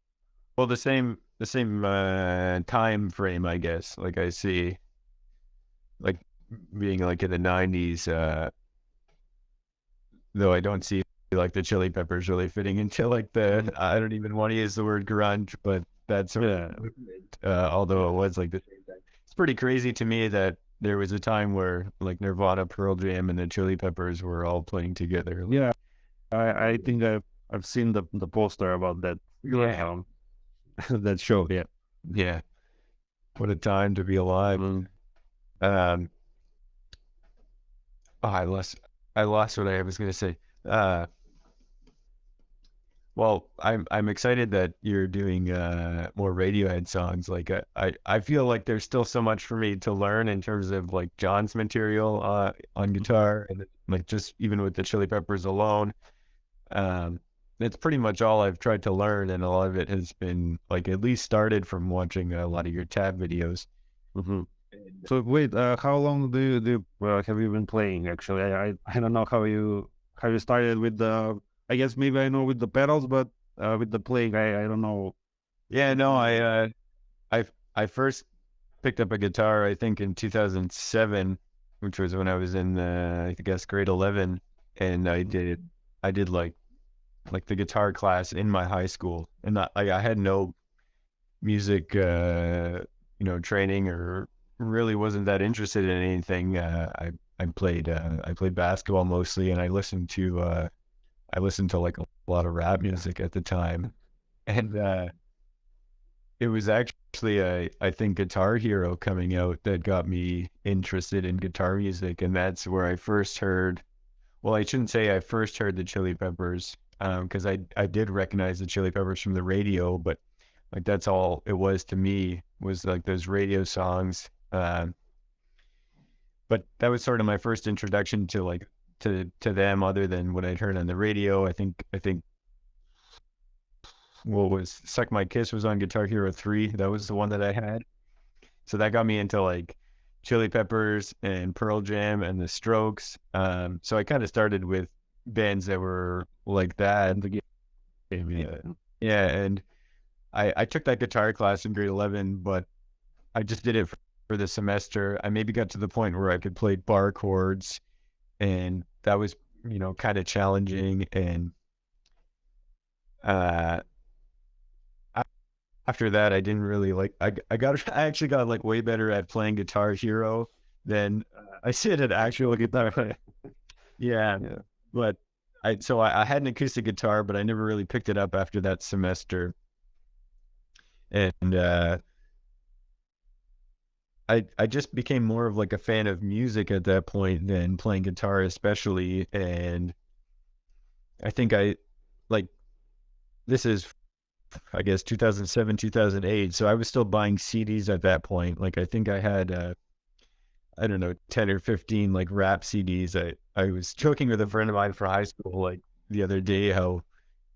Well, the same time frame, I guess. Like I see, like being like in the 90s, though I don't see like the Chili Peppers really fitting into like the, I don't even want to use the word grunge, but that's sort of movement, although it was like the same time. It's pretty crazy to me that there was a time where like Nirvana, Pearl Jam, and the Chili Peppers were all playing together. Yeah, I think I've seen the poster about that. Yeah. That show. Yeah. Yeah. What a time to be alive. Um, I lost what I was going to say. Well, I'm excited that you're doing more Radiohead songs. Like I feel like there's still so much for me to learn in terms of like John's material on guitar, and like just even with the Chili Peppers alone. It's pretty much all I've tried to learn, and a lot of it has been like at least started from watching a lot of your tab videos. Mm-hmm. So wait, how long have you been playing? Actually, I don't know how you started with the. I guess maybe I know with the pedals, but with the playing, I don't know. Yeah, no, I I first picked up a guitar I think in 2007, which was when I was in I guess grade 11, and I did like the guitar class in my high school, and I had no music training, or really wasn't that interested in anything. I played basketball mostly, and I listened to like a lot of rap music at the time, and it was actually I think Guitar Hero coming out that got me interested in guitar music, and that's where I first heard. Well, I shouldn't say I first heard the Chili Peppers, because I did recognize the Chili Peppers from the radio, but like that's all it was to me, was like those radio songs. But that was sort of my first introduction to like to them, other than what I'd heard on the radio. I think what was Suck My Kiss was on Guitar Hero 3. That was the one that I had. So that got me into like Chili Peppers and Pearl Jam and the Strokes. So I kind of started with bands that were like that. Yeah, and I took that guitar class in grade 11, but I just did it for the semester. I maybe got to the point where I could play bar chords, and that was, kind of challenging. And uh, after that, I didn't really like. I actually got like way better at playing Guitar Hero than I did at actual guitar. Yeah, Yeah. but I had an acoustic guitar, but I never really picked it up after that semester, and I just became more of like a fan of music at that point than playing guitar, especially. And I think like this is, I guess, 2007, 2008. So I was still buying CDs at that point. Like I think I had I don't know, 10 or 15 like rap CDs. I was joking with a friend of mine from high school like the other day how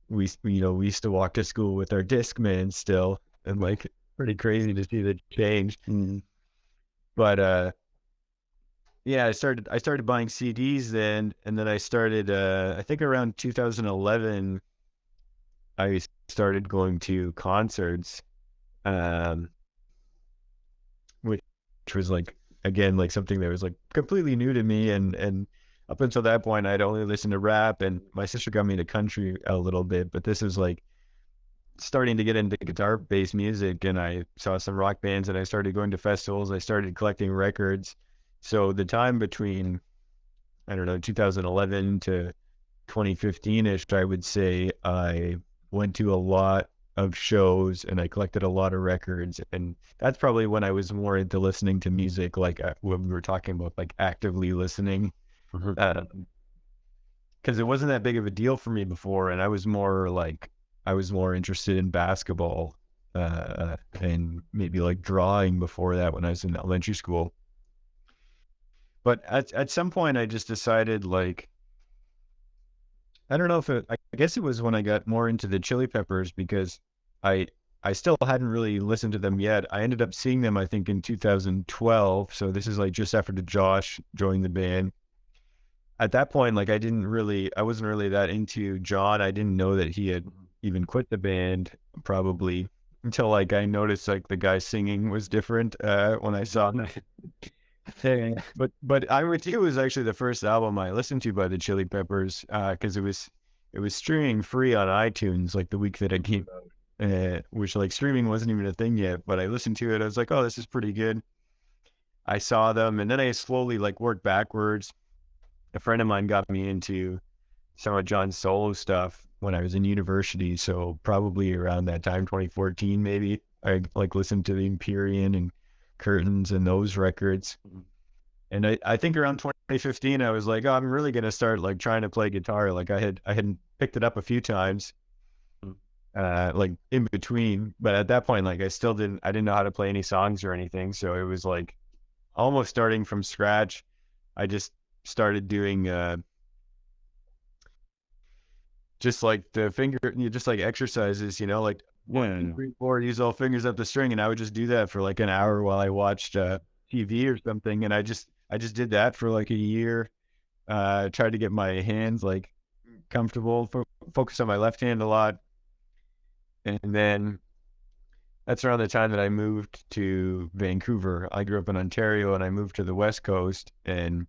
we used to walk to school with our Discman still, and like pretty crazy to see the change. But yeah, I started buying CDs then, and then I started I think around 2011 I started going to concerts, um which was like, again, like something that was like completely new to me. And up until that point I'd only listened to rap, and my sister got me into country a little bit, but this is like starting to get into guitar based music, and I saw some rock bands, and I started going to festivals. I started collecting records. So the time between, I don't know, 2011 to 2015-ish, I would say I went to a lot of shows and I collected a lot of records. And that's probably when I was more into listening to music, like when we were talking about like actively listening. Because it wasn't that big of a deal for me before. And I was more interested in basketball and maybe like drawing before that when I was in elementary school. But at some point I just decided, like, I don't know if I guess it was when I got more into the Chili Peppers, because I I still hadn't really listened to them yet. I ended up seeing them, I think, in 2012. So this is like just after Josh joined the band. At that point, like I wasn't really that into John. I didn't know that he had even quit the band, probably until like I noticed like the guy singing was different when I saw him. But I With You was actually the first album I listened to by the Chili Peppers, because it was streaming free on iTunes like the week that it came out, which like streaming wasn't even a thing yet. But I listened to it. I was like, oh, this is pretty good. I saw them, and then I slowly like worked backwards. A friend of mine got me into some of John's solo stuff when I was in university. So probably around that time, 2014 maybe, I like listened to the Empyrean and Curtains and those records. And I think around 2015, I was like, oh, I'm really gonna start like trying to play guitar. Like I had picked it up a few times, like in between, but at that point, like I didn't know how to play any songs or anything. So it was like almost starting from scratch. I just started doing just like just like exercises, like 1, 2, 3, 4, use all fingers up the string, and I would just do that for like an hour while I watched TV or something. And I just did that for like a year. Tried to get my hands like comfortable, focus on my left hand a lot. And then that's around the time that I moved to Vancouver. I grew up in Ontario and I moved to the West Coast. And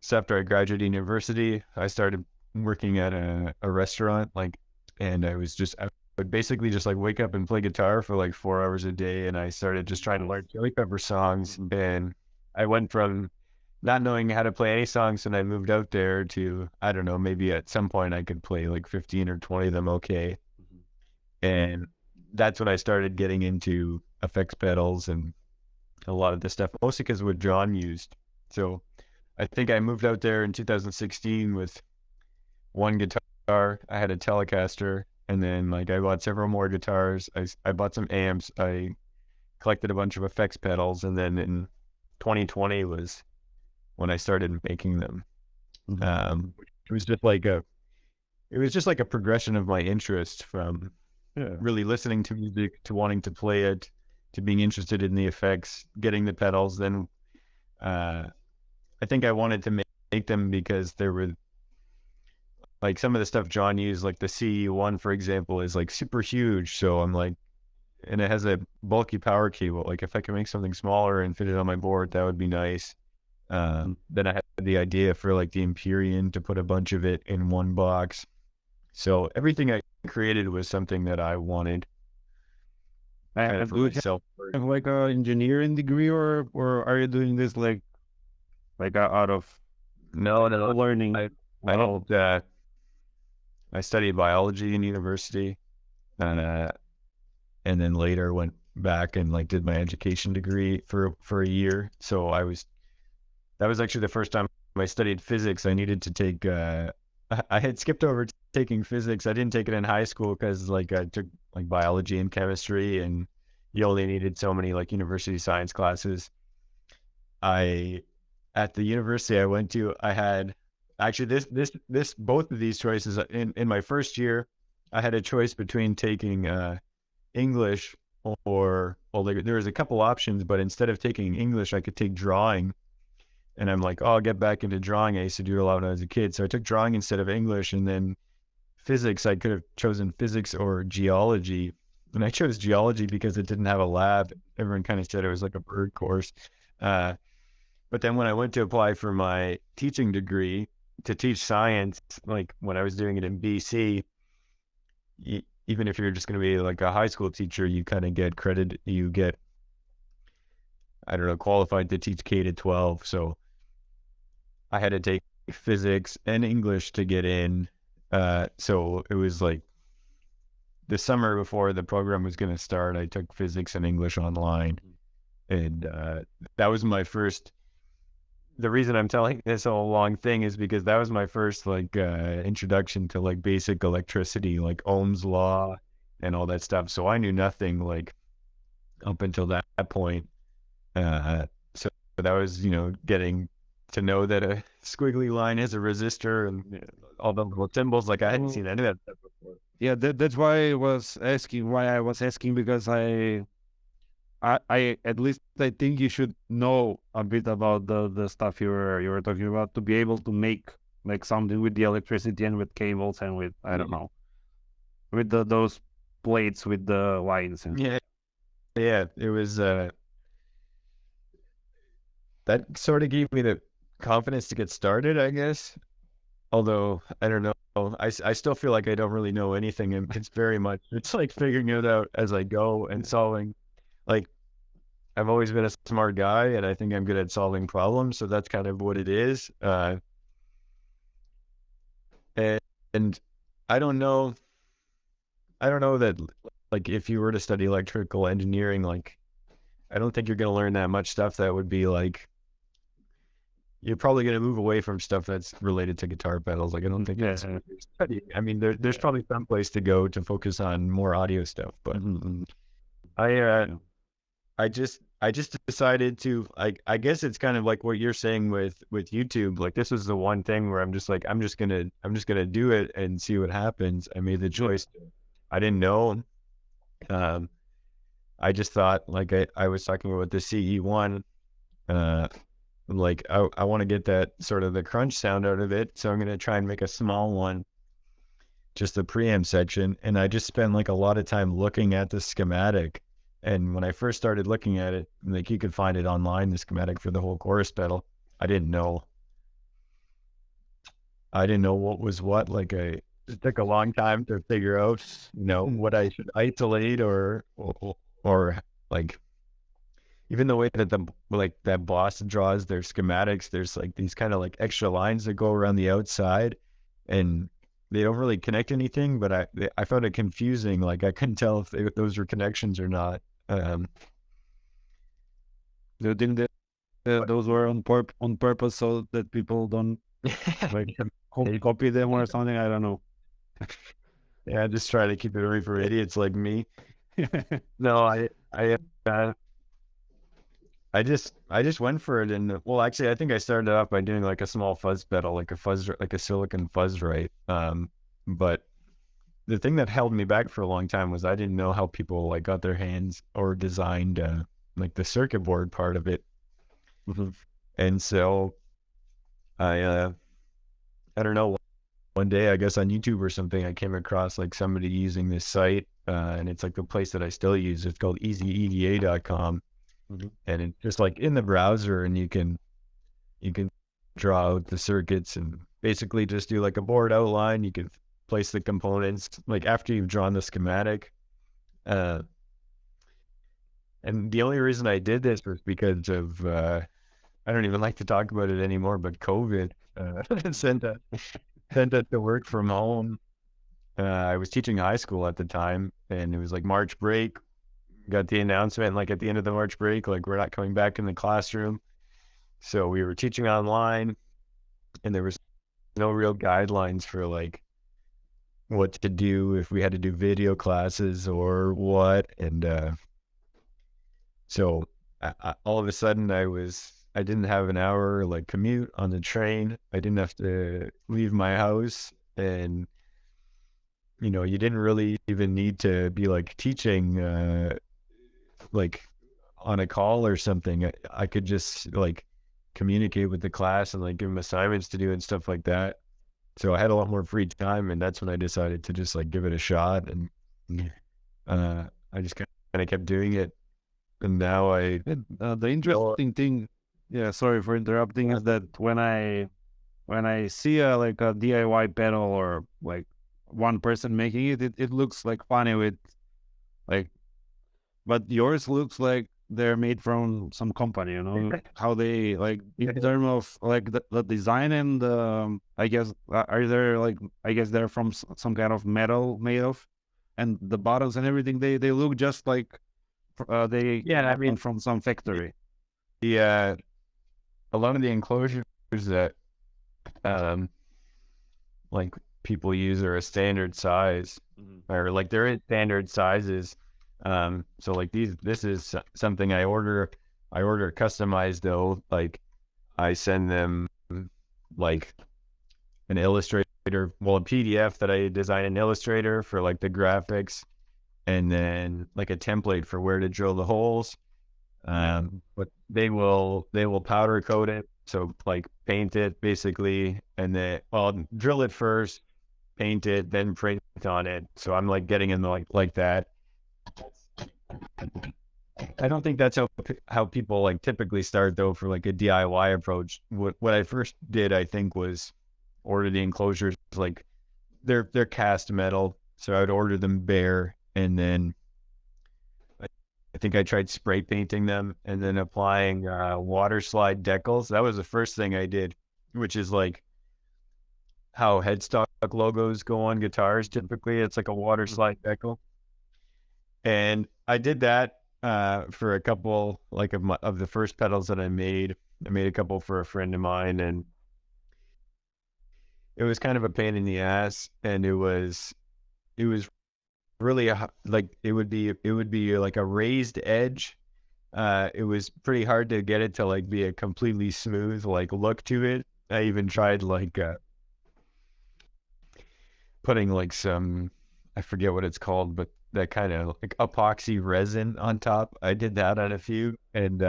so after I graduated university, I started working at a restaurant, like, and I would basically just like wake up and play guitar for like 4 hours a day. And I started just trying to learn Chili Pepper songs. And I went from not knowing how to play any songs when I moved out there to, I don't know, maybe at some point I could play like 15 or 20 of them okay. And that's when I started getting into effects pedals and a lot of this stuff, mostly because what John used. So I think I moved out there in 2016 with one guitar. I had a Telecaster, and then like I bought several more guitars. I bought some amps. I collected a bunch of effects pedals, and then in 2020 was when I started making them. It was just like a progression of my interest from really listening to music to wanting to play it to being interested in the effects, getting the pedals. Then I think I wanted to make them because there were like some of the stuff John used, like the CE1, for example, is like super huge. So I'm like, and it has a bulky power cable. Like if I could make something smaller and fit it on my board, that would be nice. Then I had the idea for like the Empyrean to put a bunch of it in one box. So everything I created was something that I wanted. Do you have like an engineering degree, or are you doing this like out of no learning? I studied biology in university, and then later went back and like did my education degree for a year. So that was actually the first time I studied physics. I needed to take I had skipped over taking physics. I didn't take it in high school because like I took like biology and chemistry, and you only needed so many like university science classes. At the university I went to, I had actually this both of these choices in my first year. I had a choice between taking English or there was a couple options, but instead of taking English, I could take drawing. And I'm like, oh, I'll get back into drawing. I used to do it a lot when I was a kid. So I took drawing instead of English. And then physics, I could have chosen physics or geology. And I chose geology because it didn't have a lab. Everyone kind of said it was like a bird course. But then when I went to apply for my teaching degree to teach science, like when I was doing it in BC, even if you're just going to be like a high school teacher, you kind of get credit. You get, I don't know, qualified to teach K to 12. So I had to take physics and English to get in. So it was like the summer before the program was going to start, I took physics and English online. And that was my first, the reason I'm telling this whole long thing is because that was my first like introduction to like basic electricity, like Ohm's law and all that stuff. So I knew nothing like up until that point. So that was, getting to know that a squiggly line is a resistor and all the little symbols. Like I hadn't seen any of that stuff before. Yeah, that's why I was asking because I at least I think you should know a bit about the stuff you were talking about to be able to make like something with the electricity and with cables and with I don't know with those plates with the lines and it was that sort of gave me the confidence to get started, I guess. Although I don't know, I still feel like I don't really know anything, and it's like figuring it out as I go and solving. Like I've always been a smart guy, and I think I'm good at solving problems, so that's kind of what it is. And I don't know that like if you were to study electrical engineering, like I don't think you're going to learn that much stuff that would be like, you're probably going to move away from stuff that's related to guitar pedals. Like I don't think that's what you're studying. I mean, there's probably some place to go to focus on more audio stuff, but I just decided to, I guess it's kind of like what you're saying with YouTube. Like this was the one thing where I'm just like, I'm just gonna do it and see what happens. I made the choice. I didn't know. I just thought, like I was talking about the CE1, like I want to get that sort of the crunch sound out of it. So I'm going to try and make a small one, just the preamp section. And I just spent like a lot of time looking at the schematic. And when I first started looking at it, like you could find it online, the schematic for the whole chorus pedal. I didn't know what was what. Like it took a long time to figure out, what I should isolate or like, even the way that that Boss draws their schematics, there's like these kind of like extra lines that go around the outside, and they don't really connect anything. But I found it confusing. Like I couldn't tell if those were connections or not. Do you think that those were on purpose so that people don't like copy them or something? I don't know. Yeah, just try to keep it away from idiots like me. No, I just went for it, and well, actually, I think I started off by doing like a small fuzz pedal, like a silicon fuzz, right? But the thing that held me back for a long time was I didn't know how people like got their hands or designed like the circuit board part of it, and so I don't know. One day, I guess on YouTube or something, I came across like somebody using this site, and it's like the place that I still use. It's called easyeda.com. And it's just like in the browser, and you can draw out the circuits and basically just do like a board outline. You can place the components like after you've drawn the schematic. And the only reason I did this was because of I don't even like to talk about it anymore, but COVID sent us to work from home. I was teaching high school at the time, and it was like March break. Got the announcement like at the end of the March break, like we're not coming back in the classroom. So we were teaching online, and there was no real guidelines for like what to do if we had to do video classes or what. And so all of a sudden I didn't have an hour like commute on the train. I didn't have to leave my house, and you didn't really even need to be like teaching like on a call or something. I could just like communicate with the class and like give them assignments to do and stuff like that. So I had a lot more free time, and that's when I decided to just like give it a shot. And I just kind of kept doing it. And now the interesting thing, yeah, sorry for interrupting, is that when I see like a DIY pedal or like one person making it, it looks like funny with like, but yours looks like they're made from some company, how they like in terms of like the design and I guess are there like, I guess they're from some kind of metal made of, and the buttons and everything, they look just like they come from some factory. A lot of the enclosures that like people use are a standard size, or like there is standard sizes. So like this is something I order customized though. Like I send them like an Illustrator, well, a PDF that I design in Illustrator for like the graphics, and then like a template for where to drill the holes. But they will powder coat it. So like paint it basically, and then drill it first, paint it, then print on it. So I'm like getting in like that. I don't think that's how people like typically start though for like a DIY approach. What I first did, I think, was order the enclosures like they're cast metal. So I would order them bare, and then I think I tried spray painting them and then applying water slide decals. That was the first thing I did, which is like how headstock logos go on guitars. Typically, it's like a water slide decal. And I did that for a couple like of the first pedals that I made. I made a couple for a friend of mine, and it was kind of a pain in the ass. And it was really like it would be like a raised edge. It was pretty hard to get it to like be a completely smooth like look to it. I even tried like putting like some I forget what it's called, but that kind of like epoxy resin on top. I did that on a few, and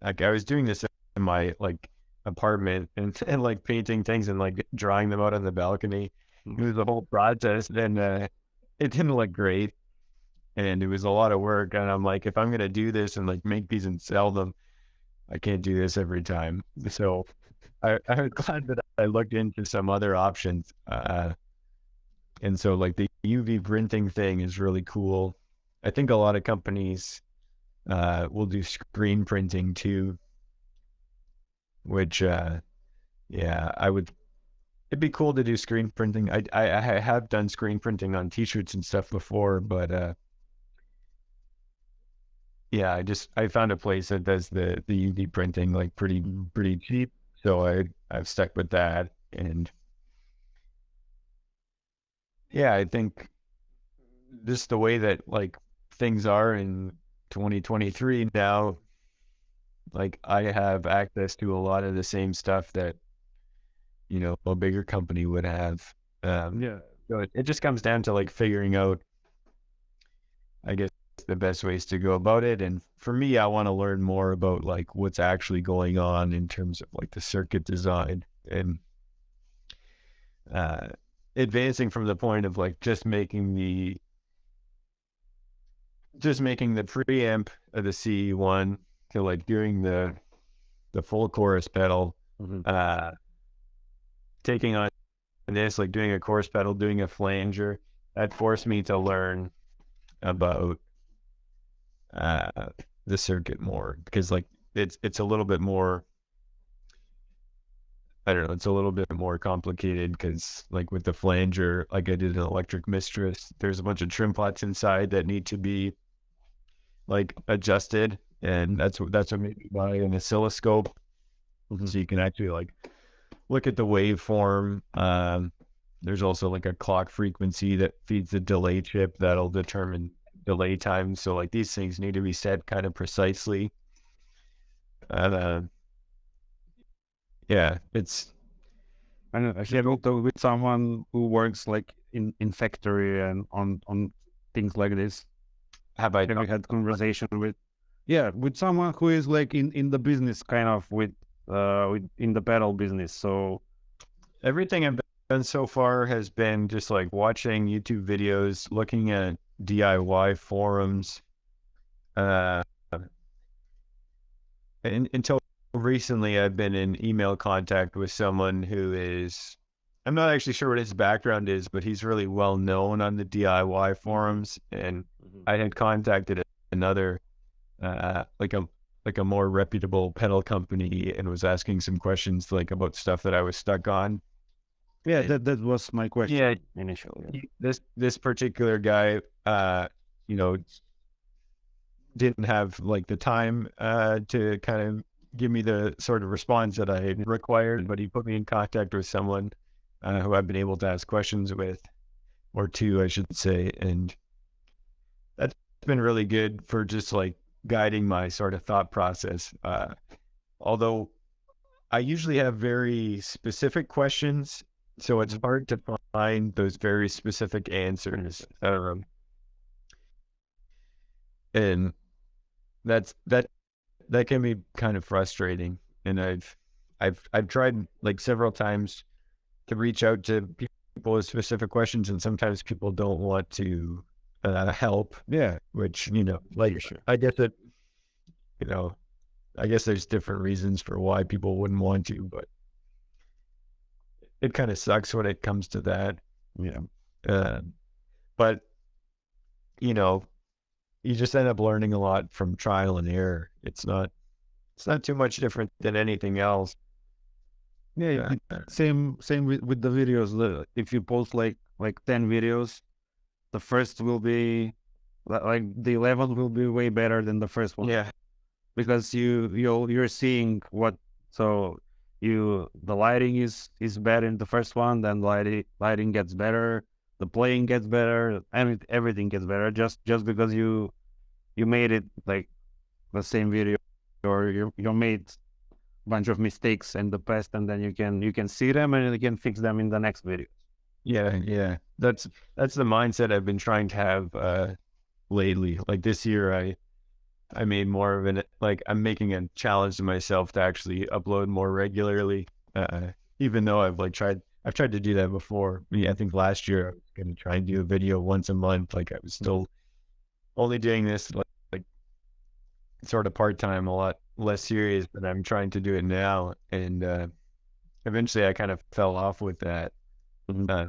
like I was doing this in my like apartment and like painting things and like drawing them out on the balcony. It was a whole process, and it didn't look great, and it was a lot of work. And I'm like, if I'm gonna do this and like make these and sell them, I can't do this every time. So I was glad that I looked into some other options. And so like the UV printing thing is really cool. I think a lot of companies will do screen printing too, which yeah, it'd be cool to do screen printing. I have done screen printing on t-shirts and stuff before, but yeah, I found a place that does the UV printing like pretty cheap. So I've stuck with that. And yeah, I think just the way that like things are in 2023 now, like I have access to a lot of the same stuff that, you know, a bigger company would have. Yeah. So it just comes down to like figuring out, I guess, the best ways to go about it. And for me, I want to learn more about like what's actually going on in terms of like the circuit design and advancing from the point of like just making the preamp of the CE1 to like doing the full chorus pedal, taking on this, like doing a chorus pedal, doing a flanger. That forced me to learn about the circuit more, because like it's a little bit more, I don't know, it's a little bit more complicated, because like with the flanger, like I did an electric mistress, there's a bunch of trim pots inside that need to be like adjusted, and that's what made me buy an oscilloscope, so you can actually like look at the waveform. There's also like a clock frequency that feeds the delay chip that'll determine delay time. So like these things need to be set kind of precisely. And yeah, it's. I know, I have talked with someone who works like in factory and on things like this. Have I had conversation with someone who is like in the business, kind of with in the pedal business. So everything I've done so far has been just like watching YouTube videos, looking at DIY forums. Until recently, I've been in email contact with someone who is, I'm not actually sure what his background is, but he's really well known on the DIY forums. And I had contacted another, like a more reputable pedal company, and was asking some questions like about stuff that I was stuck on. Yeah, that was my question. Yeah, initially. This particular guy, you know, didn't have like the time to kind of give me the sort of response that I required, but he put me in contact with someone who I've been able to ask questions with, or two, I should say, and that's been really good for just like guiding my sort of thought process. Although I usually have very specific questions, so it's hard to find those very specific answers. And that can be kind of frustrating. And I've tried like several times to reach out to people with specific questions, and sometimes people don't want to help. Yeah, which, you know, like sure. I guess it, you know, I guess there's different reasons for why people wouldn't want to, but it kind of sucks when it comes to that. Yeah. But you know, you just end up learning a lot from trial and error. It's not too much different than anything else. Yeah, same with the videos. If you post like 10 videos, the first will be like the 11th will be way better than the first one. Yeah, because you're seeing what, so the lighting is better in the first one, then lighting gets better, the playing gets better, and everything gets better just because you made it like the same video, or you made a bunch of mistakes in the past, and then you can see them and you can fix them in the next video. Yeah. That's the mindset I've been trying to have lately. Like this year, I made more of an, like, I'm making a challenge to myself to actually upload more regularly. Even though I've tried to do that before. Yeah, I think last year I was going to try and do a video once a month. Like I was still only doing this like sort of part time, a lot less serious, but I'm trying to do it now. And eventually I kind of fell off with that. Mhm. Uh,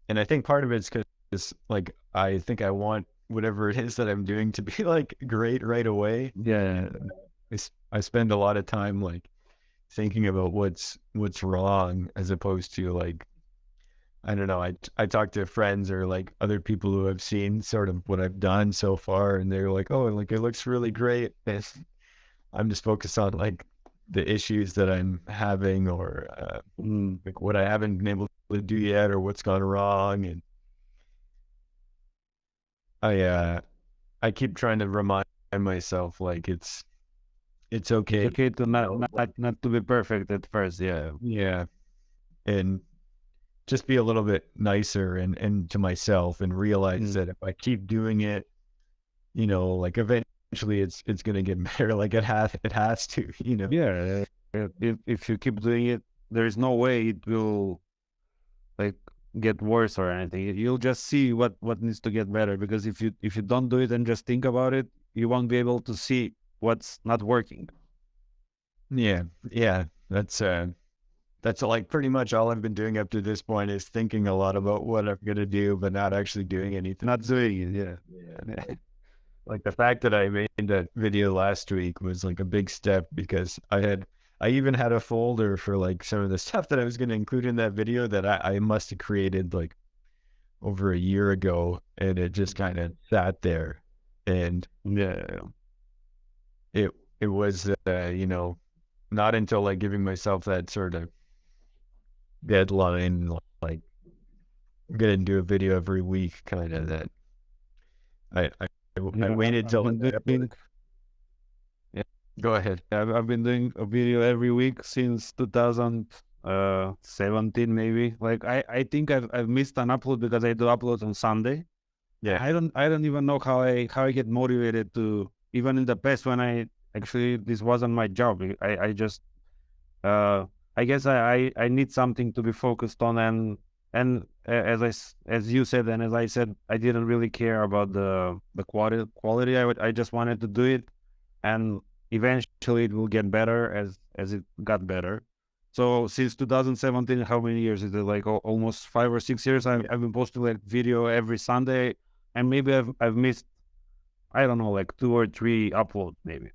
and I think part of it's because like I think I want whatever it is that I'm doing to be like great right away. Yeah, And I spend a lot of time like thinking about what's wrong as opposed to like, I don't know. I talk to friends or like other people who have seen sort of what I've done so far, and they're like, "Oh, like it looks really great." And I'm just focused on like the issues that I'm having, or like what I haven't been able to do yet, or what's gone wrong. And I keep trying to remind myself like it's it's okay. okay to not to be perfect at first. Yeah. Yeah, and just be a little bit nicer and to myself, and realize Mm. that if I keep doing it, like eventually it's gonna get better. Like it has to, Yeah. If you keep doing it, there's no way it will like get worse or anything. You'll just see what needs to get better, because if you don't do it and just think about it, you won't be able to see what's not working. Yeah. That's like pretty much all I've been doing up to this point, is thinking a lot about what I'm gonna do, but not actually doing anything. Not doing it. Yeah. Yeah. Like the fact that I made that video last week was like a big step, because I even had a folder for like some of the stuff that I was going to include in that video that I must have created like over a year ago, and it just kind of sat there. And Yeah. it it was not until like giving myself that sort of deadline, like I'm gonna do a video every week, kind of, that I I, I Yeah. waited I've till been doing. yeah, go ahead. I've been doing a video every week since 2017, maybe. Like I think I've missed an upload because I do upload on Sunday. Yeah. I don't even know how I get motivated to, even in the past when I actually this wasn't my job. I just uh I guess I need something to be focused on, as you said, and as I said, I didn't really care about the quality. I just wanted to do it, and eventually it will get better as it got better. So since 2017, how many years is it? Like almost 5 or 6 years. I've been posting like video every Sunday, and maybe I've missed, I don't know, like 2 or 3 uploads maybe,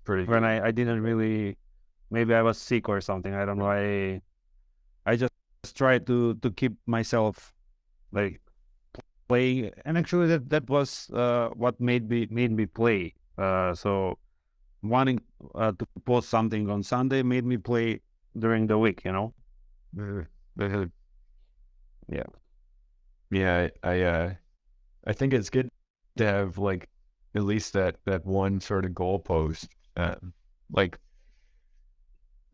Pretty when good. I didn't really, maybe I was sick or something. I don't know. I just try to keep myself like playing, and actually that was what made me play. So wanting to post something on Sunday made me play during the week, you know? Uh, uh, Yeah. Yeah, I think it's good to have like at least that one sort of goalpost. Like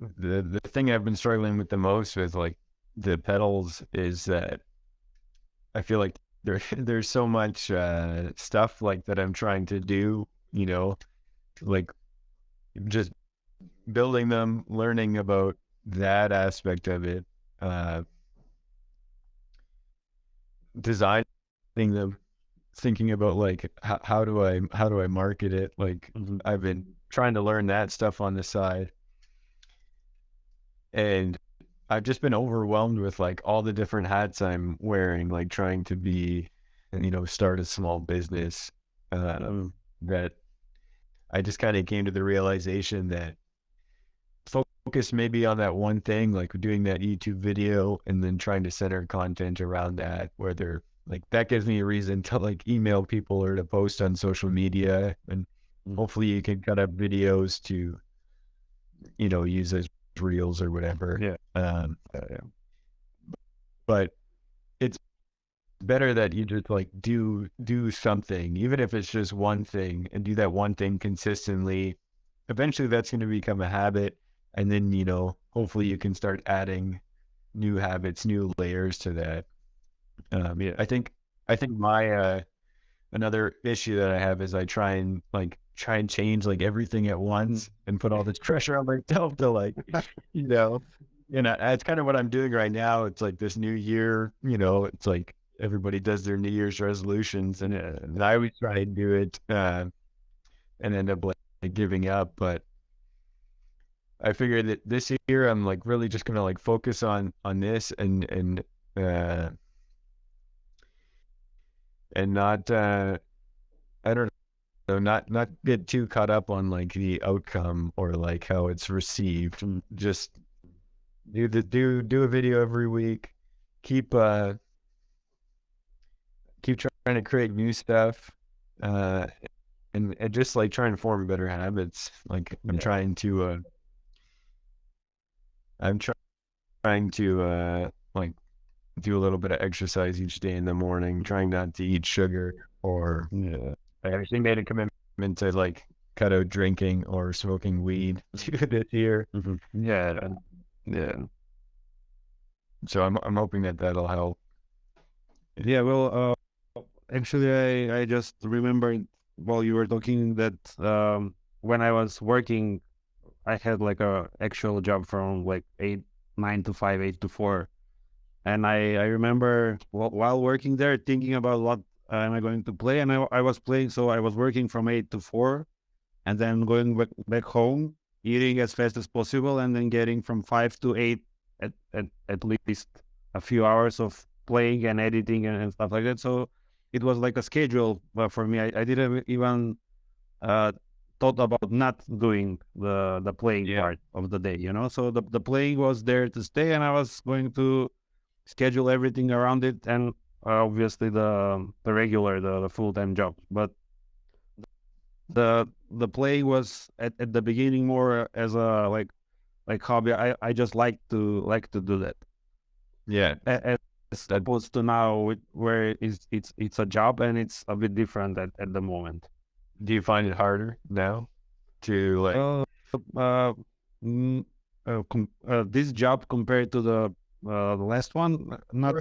the thing I've been struggling with the most with like the pedals is that I feel like there's so much stuff like that I'm trying to do, like just building them, learning about that aspect of it, uh, designing them, thinking about like how do I market it. Like Hmm. I've been trying to learn that stuff on the side, and I've just been overwhelmed with like all the different hats I'm wearing, like trying to be, start a small business. That I just kind of came to the realization that focus maybe on that one thing, like doing that YouTube video, and then trying to center content around that, where they're like, that gives me a reason to like email people or to post on social media. And hopefully you can cut up videos to, use as reels or whatever. Yeah. Yeah. But it's better that you just like do something, even if it's just one thing, and do that one thing consistently. Eventually that's going to become a habit. And then, hopefully you can start adding new habits, new layers to that. Yeah. I think my another issue that I have is I try and change like everything at once and put all this pressure on myself to like, you know, that's kind of what I'm doing right now. It's like this new year, it's like everybody does their New Year's resolutions, and I always try and do it and end up like giving up. But I figured that this year I'm like really just gonna like focus on this uh and not I don't know, not get too caught up on like the outcome or like how it's received. Just do a video every week. Keep keep trying to create new stuff. And just like trying to form better habits. Like I'm trying to like do a little bit of exercise each day in the morning, trying not to eat sugar, or I actually made a commitment to like cut out drinking or smoking weed this year. Yeah. So I'm hoping that that'll help. Yeah. Well, actually, I just remembered while you were talking that when I was working, I had like a actual job from like 9 to 5, 8 to 4. And I remember while working there thinking about what am I going to play. And I was playing, so I was working from 8 to 4 and then going back home, eating as fast as possible, and then getting from 5 to 8 at least a few hours of playing and editing and stuff like that. So it was like a schedule for me. I didn't even thought about not doing the playing part of the day, So the playing was there to stay, and I was going to schedule everything around it, and obviously the regular, the full-time job. But the playing was at the beginning more as a like hobby. I just like to do that. Yeah. As opposed to now where it's a job and it's a bit different at the moment. Do you find it harder now to like this job compared to the last one? Not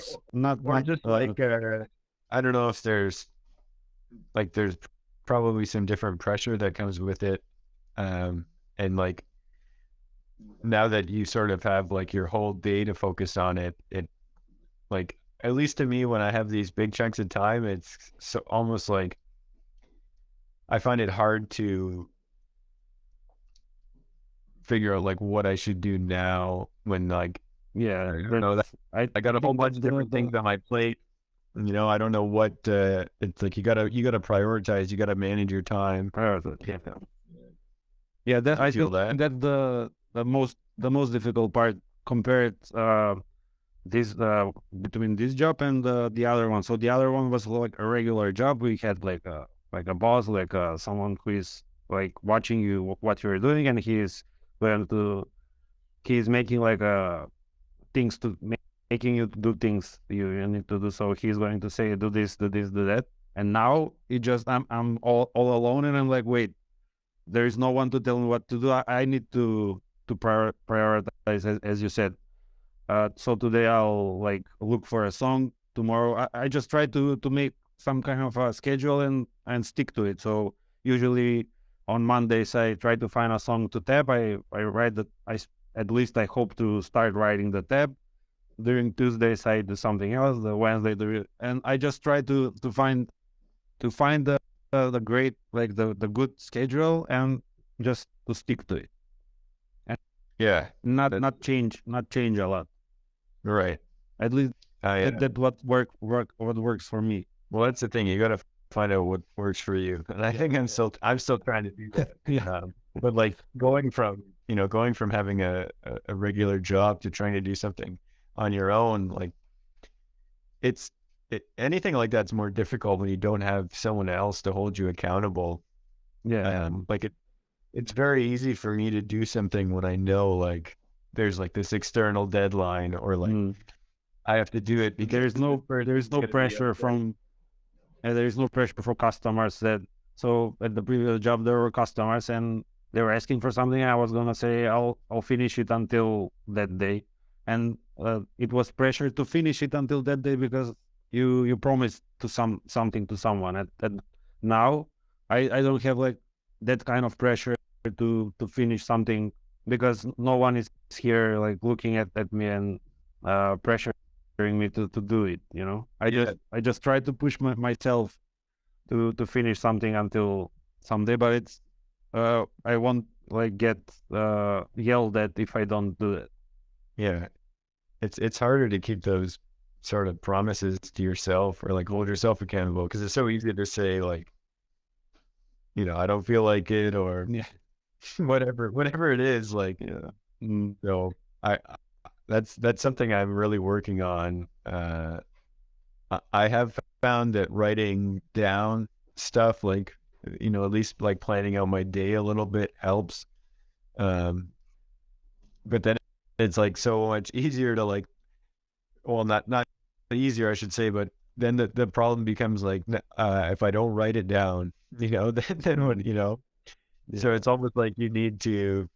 much. Just like I don't know if there's probably some different pressure that comes with it, and like now that you sort of have like your whole day to focus on it, like at least to me when I have these big chunks of time, it's so almost like I find it hard to figure out like what I should do now when like I don't know that I got a whole bunch of different things on my plate. I don't know what it's like. You gotta prioritize. You gotta manage your time. Yeah, that I feel that that's the most difficult part compared this between this job and the other one. So the other one was like a regular job. We had like a boss, like someone who is like watching you what you're doing, and he's making like things to making you do things you need to do. So he's going to say do this, do that. And now I'm all alone, and I'm like, wait, there is no one to tell me what to do. I need to prioritize, as you said. So today I'll like look for a song. Tomorrow I just try to make some kind of a schedule and stick to it. So usually on Mondays I try to find a song to tab. I write that at least I hope to start writing the tab. During Tuesdays I do something else. The Wednesday and I just try to find the great, like the good schedule, and just to stick to it. And not change a lot. Right. At least that what works for me. Well, that's the thing. You got to find out what works for you. And I think I'm still trying to do that. But like going from having a regular job to trying to do something on your own, like anything like that's more difficult when you don't have someone else to hold you accountable. Like it's very easy for me to do something when I know like there's like this external deadline, or like I have to do it because there's no pressure from there's no pressure for customers. So at the previous job there were customers and they were asking for something. I was gonna say I'll finish it until that day, and it was pressure to finish it until that day because you promised to something to someone. And now I don't have like that kind of pressure to finish something because no one is here like looking at me and pressuring me to do it. You know, I just try to push myself to finish something until someday, but it's I won't like get yelled at if I don't do it. Yeah, it's harder to keep those sort of promises to yourself or like hold yourself accountable because it's so easy to say like, you know, I don't feel like it or whatever it is. Like, so that's something I'm really working on. I have found that writing down stuff, like, you know, at least like planning out my day a little bit helps. But then it's like so much easier to like, well, not easier, I should say, but then the problem becomes like, if I don't write it down, you know, then what, you know, so it's almost like you need to,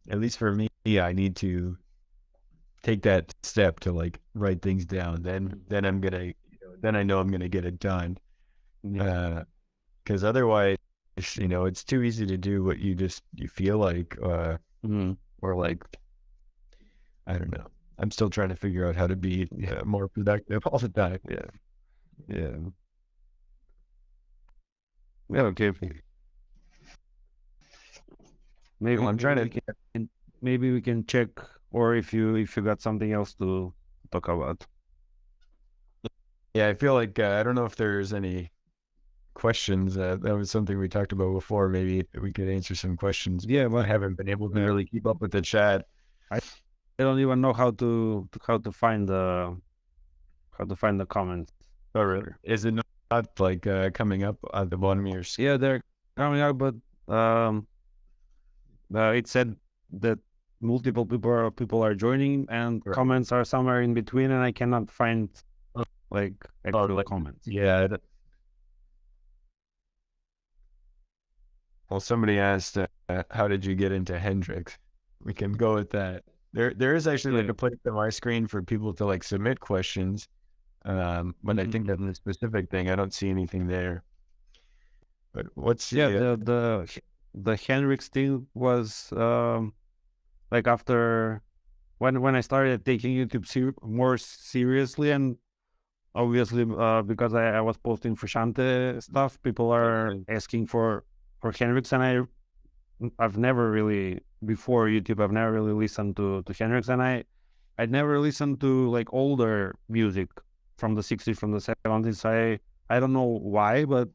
at least for me, I need to take that step to like write things down. Then I'm gonna, you know, then I know I'm gonna get it done. Because otherwise, you know, it's too easy to do what you feel like, or like, I don't know. I'm still trying to figure out how to be more productive all the time. Yeah. Okay. Maybe I'm trying to. Maybe we can check, or if you got something else to talk about. Yeah, I feel like I don't know if there's any questions. That was something we talked about before. Maybe we could answer some questions. Yeah, but I haven't been able to really keep up with the chat. I don't even know how to find the comments. Oh, really? Is it not like coming up at the bottom of your screen? Yeah, they're coming up, but it said that multiple people are joining, and comments are somewhere in between, and I cannot find like actual comments. Yeah. Well, somebody asked, how did you get into Hendrix? We can go with that. There is actually like a place on my screen for people to like submit questions. But I think that's a specific thing. I don't see anything there. But what's the Hendrix thing was like after when I started taking YouTube more seriously, and obviously because I was posting Frusciante stuff, people are asking for Hendrix, and I've never really, before YouTube, I've never really listened to Hendrix, and I'd never listened to like older music from the 60s, from the 70s. I don't know why, but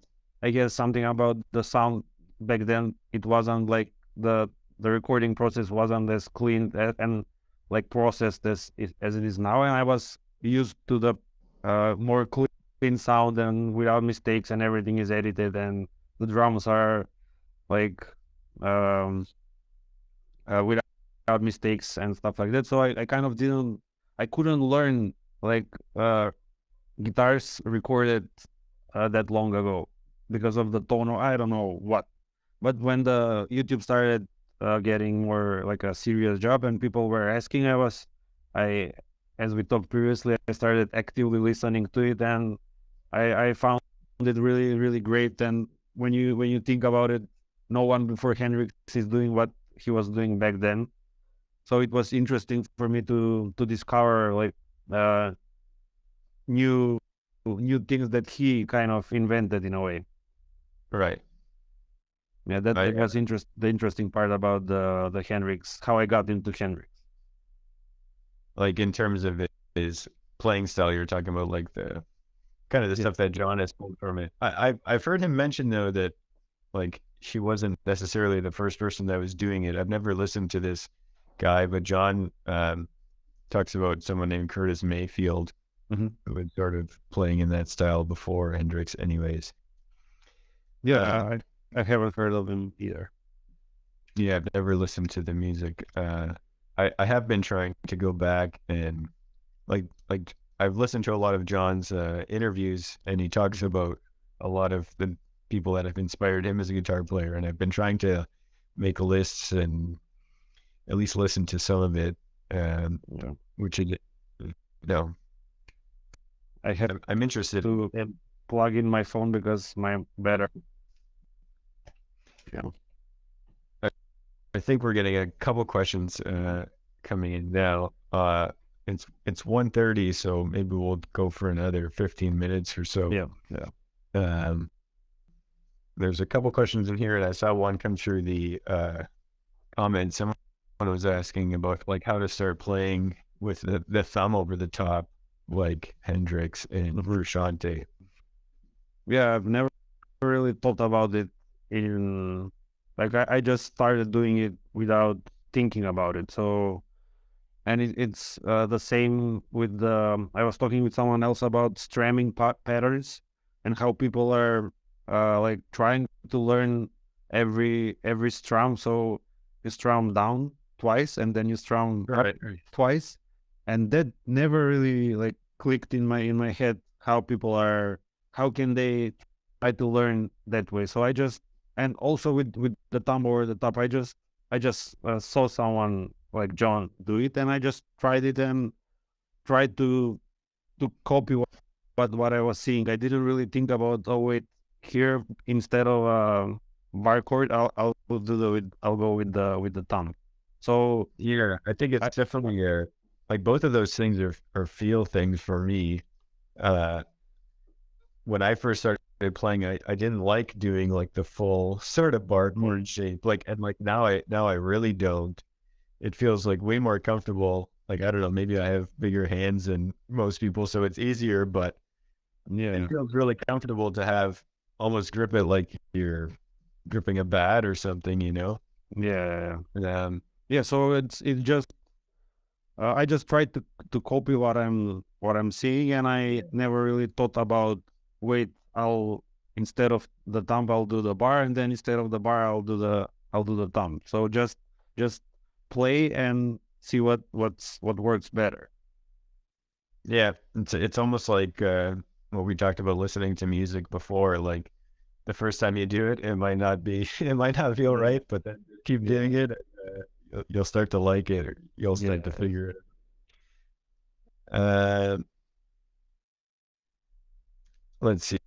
I guess something about the sound back then, it wasn't like the recording process wasn't as clean and like processed as it is now, and I was used to the more clean sound and without mistakes, and everything is edited, and the drums are like without mistakes and stuff like that. So I kind of couldn't learn like guitars recorded that long ago because of the tone, or I don't know what. But when the YouTube started getting more like a serious job and people were asking, as we talked previously, I started actively listening to it, and I found it really, really great. And when you think about it, no one before Hendrix is doing what he was doing back then. So it was interesting for me to discover like new things that he kind of invented in a way. Right. Yeah, that was the interesting part about the Hendrix, how I got into Hendrix. Like in terms of his playing style, you're talking about like the kind of the stuff that John has pulled from it. I've heard him mention though that like he wasn't necessarily the first person that was doing it. I've never listened to this guy, but John talks about someone named Curtis Mayfield who was sort of playing in that style before Hendrix anyways. Yeah, I haven't heard of him either. Yeah, I've never listened to the music. I have been trying to go back and like I've listened to a lot of John's interviews, and he talks about a lot of the people that have inspired him as a guitar player, and I've been trying to make lists and at least listen to some of it. Yeah. which is, no, I have I'm interested. to plug in my phone because my better. Yeah. I think we're getting a couple questions coming in now. It's 1:30, so maybe we'll go for another 15 minutes or so. Yeah. Yeah. There's a couple questions in here, and I saw one come through the comments. Someone was asking about like how to start playing with the thumb over the top, like Hendrix and Frusciante. Yeah, I've never really thought about it in like I just started doing it without thinking about it. So and it's the same with the I was talking with someone else about strumming patterns and how people are like trying to learn every strum. So you strum down twice and then you strum up Right. twice, and that never really like clicked in my head how can they try to learn that way. So I just and also with the thumb over the top, I just saw someone like John do it, and I just tried it and tried to copy what I was seeing. I didn't really think about, oh wait, here instead of bar chord, I'll go with the thumb. So Yeah, I think it's definitely like both of those things are feel things for me. When I first started playing, I didn't like doing like the full sort of bar chord shape. Like, and like now I really don't. It feels like way more comfortable. Like, I don't know, maybe I have bigger hands than most people, so it's easier, but yeah, it feels really comfortable to have almost grip it like you're gripping a bat or something, you know? yeah, Um, yeah. So it's just I just tried to copy what I'm seeing, and I never really thought about, wait, I'll instead of the thumb I'll do the bar, and then instead of the bar I'll do the thumb. So just play and see what works better. yeah, it's almost like what we talked about listening to music before. Like the first time you do it, it might not be, it might not feel right, but then keep doing it, you'll start to like it, or you'll start to figure it out. Let's see.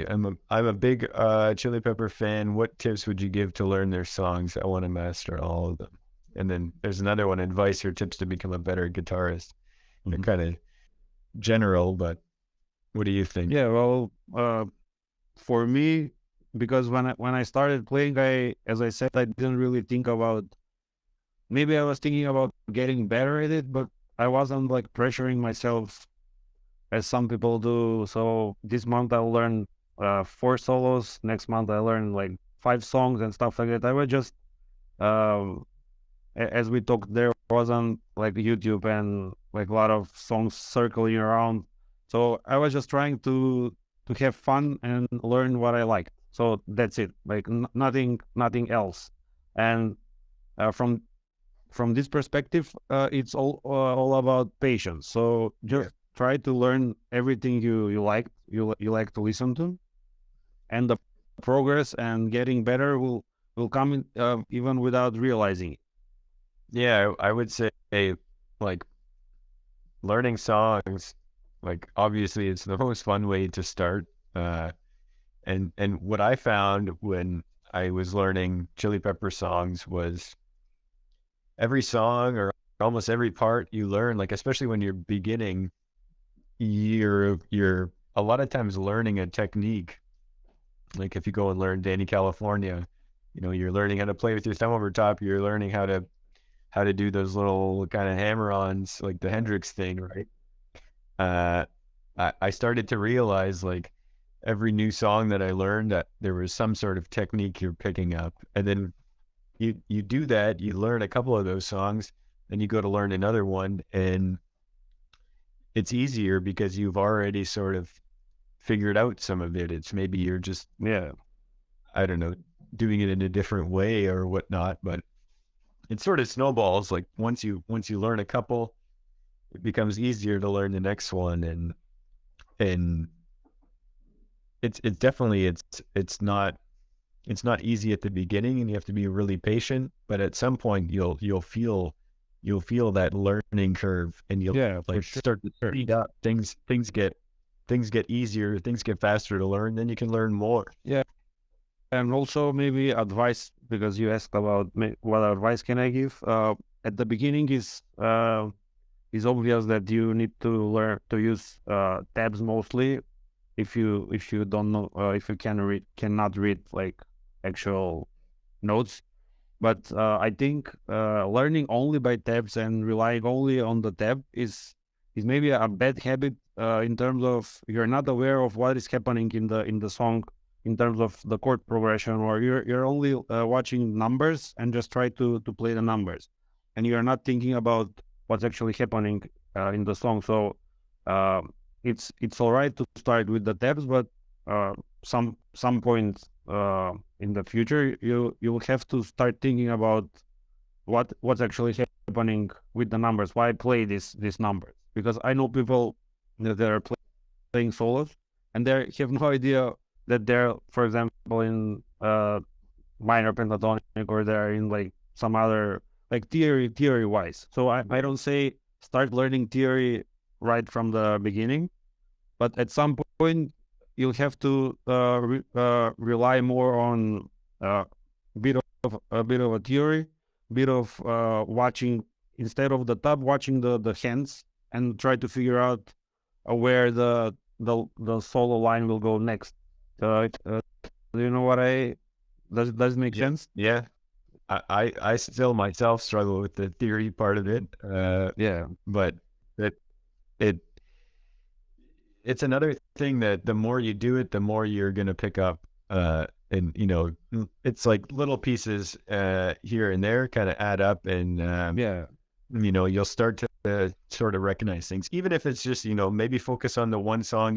I'm a big Chili Pepper fan. What tips would you give to learn their songs? I want to master all of them. And then there's another one, advice or tips to become a better guitarist. They're kind of general, but what do you think? Yeah, well, for me, because when I started playing, as I said, I didn't really think about. Maybe I was thinking about getting better at it, but I wasn't like pressuring myself as some people do. So this month I'll learn 4 solos. Next month I learn like 5 songs and stuff like that. I was just um, as we talked, there wasn't like YouTube and like a lot of songs circling around. So I was just trying to have fun and learn what I liked. So that's it. Like nothing else. And from this perspective, it's all about patience. So just try to learn everything you like to listen to, and the progress and getting better will come in, even without realizing it. Yeah, I would say like learning songs, like obviously it's the most fun way to start. And what I found when I was learning Chili Pepper songs was every song or almost every part you learn, like especially when you're beginning, you're a lot of times learning a technique. Like if you go and learn Danny California, you know, you're learning how to play with your thumb over top, you're learning how to do those little kind of hammer-ons, like the Hendrix thing, right? I started to realize like every new song that I learned that there was some sort of technique you're picking up. And then you do that, you learn a couple of those songs, then you go to learn another one, and it's easier because you've already sort of figured out some of it. It's maybe you're just, I don't know, doing it in a different way or whatnot, but it sort of snowballs. Like once you learn a couple, it becomes easier to learn the next one, and it's definitely it's not easy at the beginning, and you have to be really patient, but at some point you'll feel you'll feel that learning curve, and you'll Yeah, for like sure. start to speed up. Things get easier, things get faster to learn, then you can learn more. Yeah, and also maybe advice, because you asked about what advice can I give. At the beginning is obvious that you need to learn to use tabs mostly. If you don't know, if you cannot read like actual notes. But I think learning only by tabs and relying only on the tab is maybe a bad habit in terms of you're not aware of what is happening in the song in terms of the chord progression, or you're only watching numbers and just try to play the numbers, and you're not thinking about what's actually happening in the song. So uh, it's all right to start with the tabs, but some point in the future you'll have to start thinking about what's actually happening with the numbers. Why play these numbers? Because I know people that are playing solos and they have no idea that they're, for example, in minor pentatonic, or they're in like some other like theory wise. So I don't say start learning theory right from the beginning, but at some point you'll have to rely more on uh, a bit of a theory, bit of watching instead of the tab, watching the hands, and try to figure out where the solo line will go next. Do you know what I does it make sense? Yeah. I still myself struggle with the theory part of it. Yeah, But it it it's another thing that the more you do it, the more you're gonna pick up. And it's like little pieces here and there kind of add up, and yeah, you'll start to sort of recognize things, even if it's just maybe focus on the one song,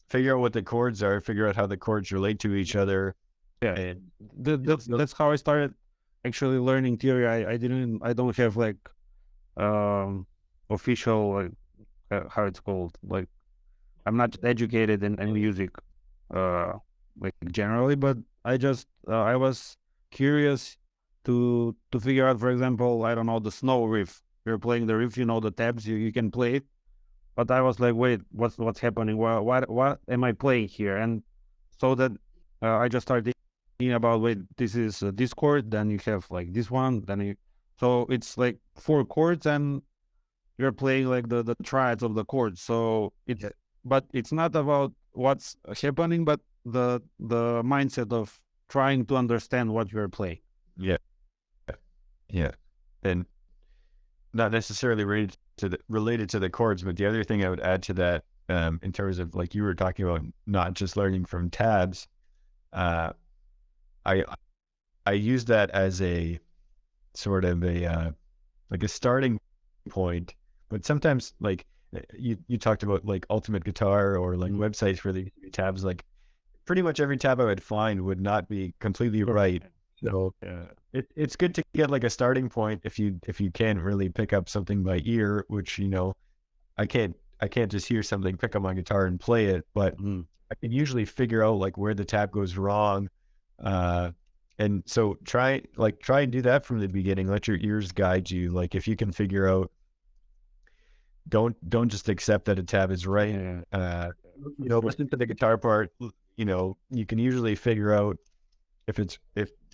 figure out what the chords are, figure out how the chords relate to each other, yeah. and That's how I started actually learning theory. I don't have like official like how it's called, like I'm not educated in music like generally, but I was curious to figure out, for example, I don't know, the snow riff. You're playing the riff, you know the tabs, you can play it, but I was like, wait, what's happening? What am I playing here? And so that I just started thinking about, wait, this is this chord, then you have like this one, then you, so it's like four chords, and you're playing like the triads of the chords. So it's, but it's not about what's happening, but the mindset of trying to understand what you're playing. yeah, yeah, and not necessarily related to the chords, but the other thing I would add to that, in terms of like you were talking about, not just learning from tabs, uh, I I use that as a sort of a like a starting point. But sometimes, like you talked about like Ultimate Guitar or like websites for the tabs, like pretty much every tab I would find would not be completely right. So it's good to get like a starting point if you can't really pick up something by ear, which I can't just hear something, pick up my guitar and play it, but I can usually figure out like where the tab goes wrong. And so try and do that from the beginning. Let your ears guide you. Like if you can figure out, don't just accept that a tab is right. Listen to the guitar part. You can usually figure out if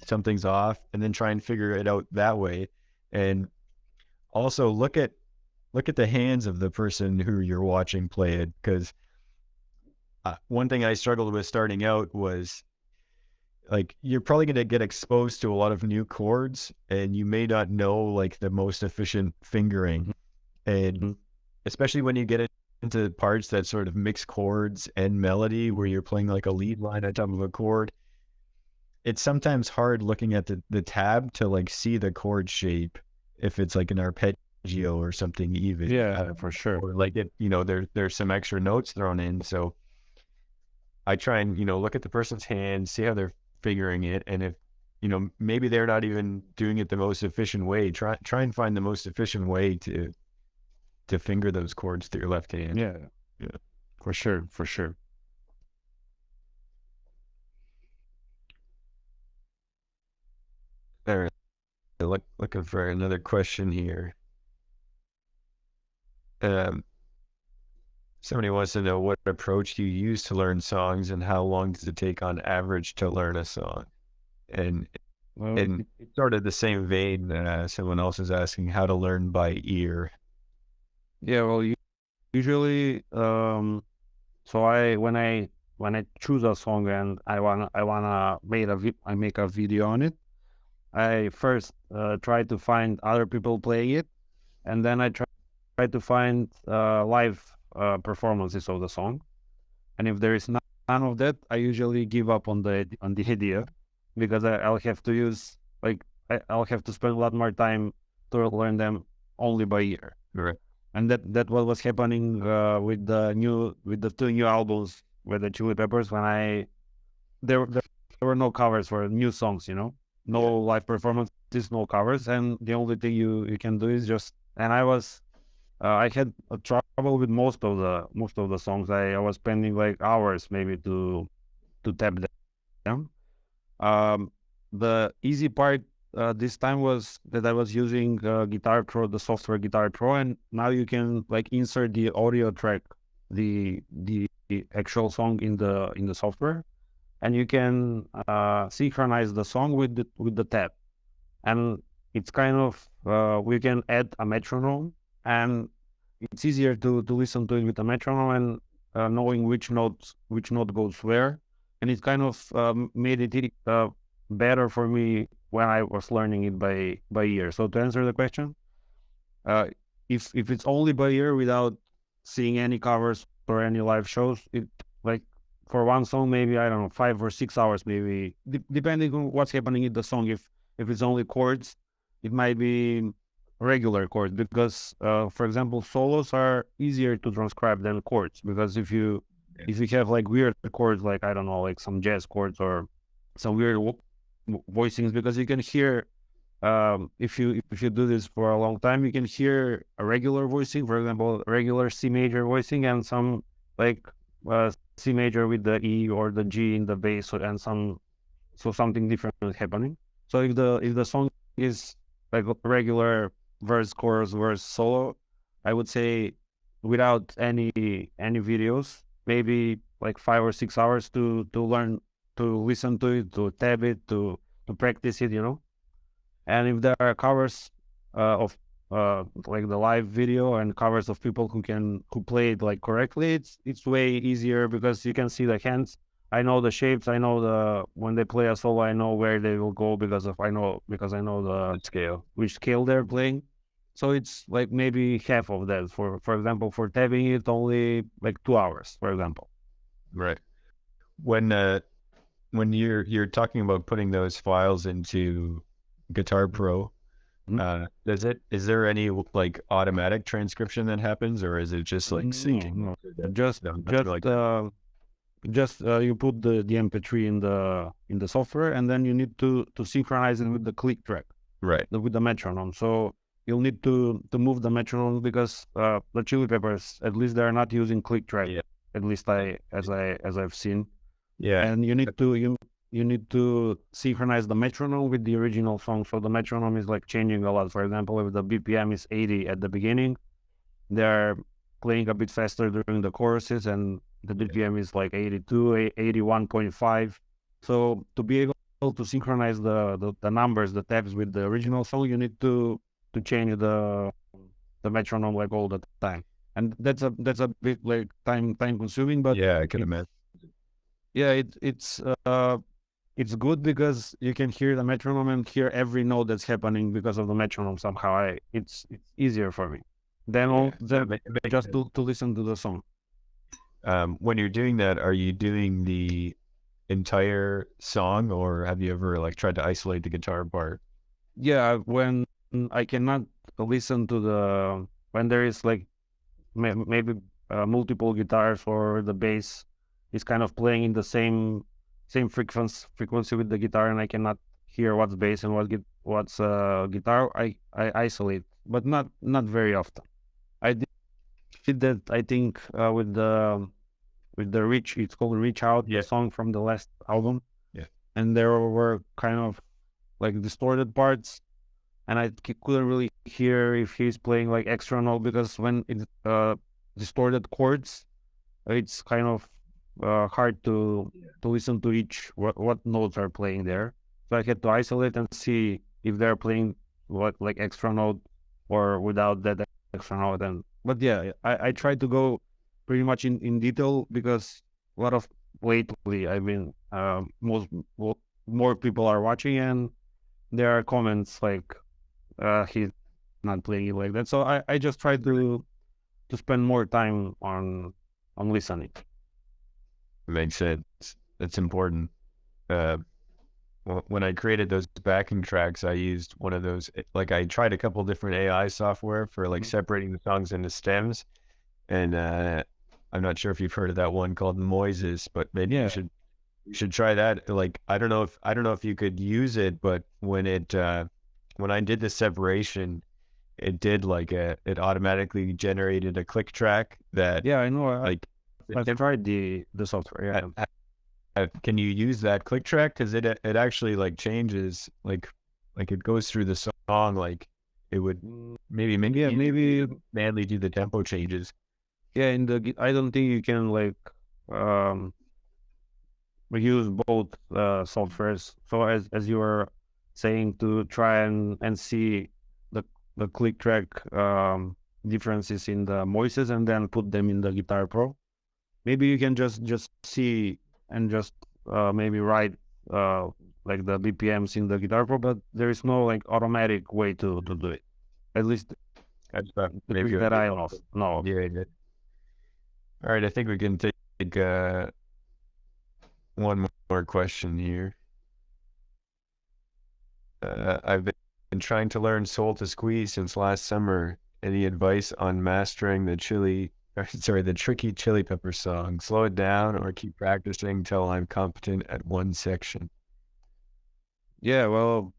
something's off, and then try and figure it out that way. And also look at the hands of the person who you're watching play it, because one thing I struggled with starting out was, like, you're probably going to get exposed to a lot of new chords, and you may not know like the most efficient fingering. And especially when you get into parts that sort of mix chords and melody, where you're playing like a lead line on top of a chord, it's sometimes hard looking at the tab to like see the chord shape, if it's like an arpeggio or something even. Yeah, for sure. Or like there's some extra notes thrown in. So I try and look at the person's hand, see how they're figuring it, and if maybe they're not even doing it the most efficient way, try and find the most efficient way to finger those chords to your left hand. Yeah, for sure. There, like looking for another question here. Somebody wants to know what approach you use to learn songs and how long does it take on average to learn a song? And Well, it's sort of the same vein. Someone else is asking how to learn by ear. yeah, well, usually, so when I choose a song and I wanna make a video on it, I first try to find other people playing it, and then I try to find live performances of the song. And if there is none of that, I usually give up on the idea, because I'll have to use I'll have to spend a lot more time to learn them only by ear. Right. And that what was happening with the two new albums with the Chili Peppers, when there were no covers for new songs, no live performances, no covers, and the only thing you can do is just. And I had a trouble with most of the songs. I was spending like hours maybe to tap them. The easy part this time was that I was using Guitar Pro, the software Guitar Pro, and now you can like insert the audio track, the actual song in the software, and you can synchronize the song with the tab, and it's kind of we can add a metronome, and it's easier to listen to it with a metronome and knowing which note goes where, and it kind of made it better for me when I was learning it by ear. So to answer the question, if it's only by ear without seeing any covers or any live shows, it like for one song maybe, I don't know, 5 or 6 hours maybe, depending on what's happening in the song. If it's only chords, it might be regular chords, because for example, solos are easier to transcribe than chords, because if you have like weird chords, like I don't know, like some jazz chords or some weird voicings, because you can hear if you do this for a long time, you can hear a regular voicing, for example, regular C major voicing, and some like C major with the E or the G in the bass, and something different is happening. So if the song is like regular verse, chorus, verse, solo, I would say without any videos, maybe like 5 or 6 hours to learn, to listen to it, to tab it, to practice it, And if there are covers of like the live video and covers of people who play it like correctly, it's way easier, because you can see the hands. I know the shapes. I know when they play a solo, I know where they will go, because I know the Scale. which scale they're playing. So it's like maybe half of that. For example, for tabbing it, only like 2 hours, for example. Right. When you're talking about putting those files into Guitar Pro, is there any like automatic transcription that happens, or is it just like syncing? No. Just you put the MP3 in the software, and then you need to synchronize it with the click track, right? With the metronome. So you'll need to move the metronome, because the Chili Peppers, at least, they're not using click track. Yeah. At least as I've seen. Yeah. And you need to synchronize the metronome with the original song. So the metronome is like changing a lot. For example, if the BPM is 80 at the beginning, they're playing a bit faster during the choruses, and the BPM is like 82, 81.5. So to be able to synchronize the numbers, the tabs with the original song, you need to change the metronome like all the time. And that's a bit like time consuming, but yeah, I can imagine. Yeah, it's good, because you can hear the metronome and hear every note that's happening because of the metronome somehow. It's easier for me than just to listen to the song. When you're doing that, are you doing the entire song, or have you ever like tried to isolate the guitar part? Yeah, when I cannot listen to when there is like maybe multiple guitars, or the bass is kind of playing in the same frequency with the guitar, and I cannot hear what's bass and what's guitar, I isolate, but not very often. I did that, I think, with the Reach. It's called Reach Out, the song from the last album. Yeah. And there were kind of like distorted parts, and I couldn't really hear if he's playing like extra note, because when it's distorted chords, it's kind of hard to listen to each what notes are playing there. So I had to isolate and see if they're playing what like extra note or without that extra note. And but yeah, I tried to go pretty much in detail, because a lot of lately I've been more people are watching, and there are comments like he's not playing it like that. So I just tried to spend more time on listening. Makes sense. That's important. Uh, when I created those backing tracks, I used one of those, like I tried a couple different AI software for like separating the songs into stems. And I'm not sure if you've heard of that one called Moises, but maybe you should try that. Like, I don't know if you could use it, but when I did the separation, it did like it automatically generated a click track that, Yeah, I know. like, I've tried the software. Yeah. can you use that click track? Because it actually like changes, like it goes through the song, like it would maybe manually do the tempo changes. Yeah, I don't think you can like use both softwares. So as you were saying, to try and see the click track differences in the voices and then put them in the Guitar Pro. Maybe you can just see and just maybe write like the BPMs in the Guitar Pro, but there is no like automatic way to do it. At least maybe that I know. Yeah. All right, I think we can take one more question here. I've been trying to learn Soul to Squeeze since last summer. Any advice on mastering the tricky Chili Pepper song? Slow it down or keep practicing till I'm competent at one section? Yeah, well,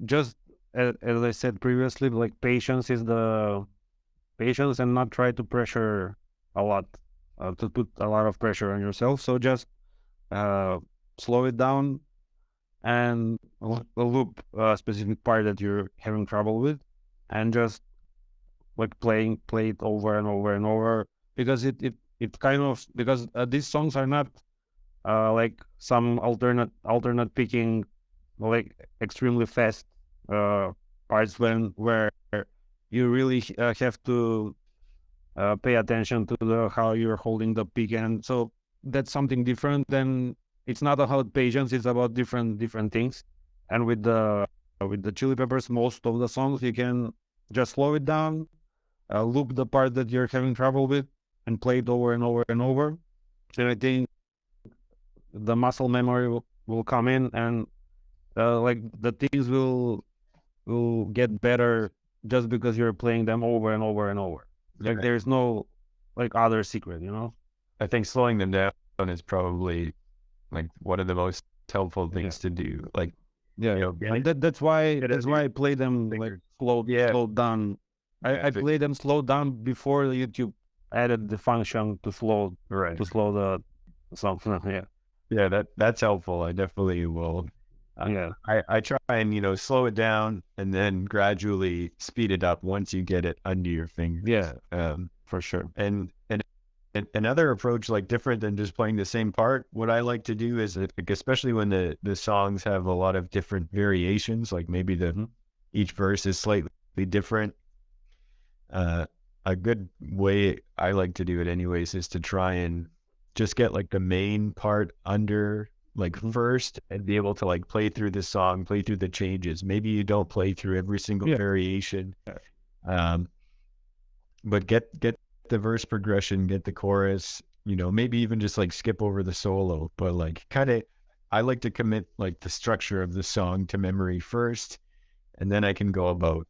just as I said previously, like patience and not try to pressure a lot, to put a lot of pressure on yourself. So just slow it down and loop a specific part that you're having trouble with, and just like play it over and over and over, because it kind of, because these songs are not like some alternate picking, like extremely fast parts where you really have to pay attention to how you're holding the pick. And so that's something different. Then it's not about patience, it's about different things. And with the Chili Peppers, most of the songs you can just slow it down, loop the part that you're having trouble with, and play it over and over and over. And I think the muscle memory will come in, and like the things will get better just because you're playing them over and over and over. Like there's no like other secret, you know? I think slowing them down is probably like one of the most helpful things to do. Like, and that's why I play them like slowed down. I play them slowed down before YouTube added the function to slow the song. Yeah, that's helpful. I definitely will. I try and slow it down and then gradually speed it up once you get it under your finger. Yeah, for sure. And another approach, like different than just playing the same part, what I like to do is, like, especially when the songs have a lot of different variations, like maybe each verse is slightly different. A good way I like to do it anyways is to try and just get like the main part under like first, and be able to like play through the song, play through the changes. Maybe you don't play through every single variation, but get the verse progression, get the chorus, maybe even just like skip over the solo, but like I like to commit like the structure of the song to memory first, and then I can go about,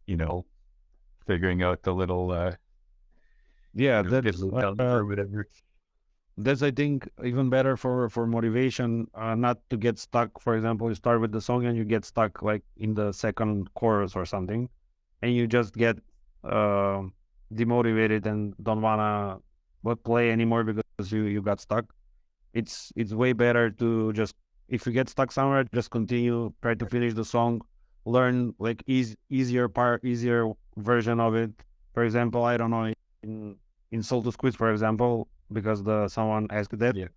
figuring out the little, or whatever. That's, I think, even better for motivation, not to get stuck. For example, you start with the song and you get stuck like in the second chorus or something, and you just get demotivated and don't wanna play anymore because you got stuck. It's way better to just, if you get stuck somewhere, just continue, try to finish the song, learn like easier version of it. For example, I don't know, in Soltus Quiz, for example, because someone asked that, Yeah.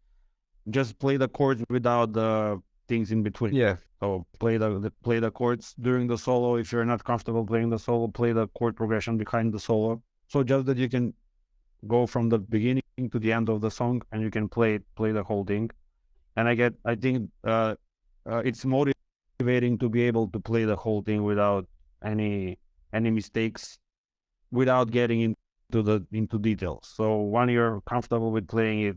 just play the chords without the things in between. Yeah. So play the chords during the solo. If you're not comfortable playing the solo, play the chord progression behind the solo. So just that you can go from the beginning to the end of the song and you can play the whole thing. And I think it's motivating to be able to play the whole thing without any mistakes, without getting into details. So when you're comfortable with playing it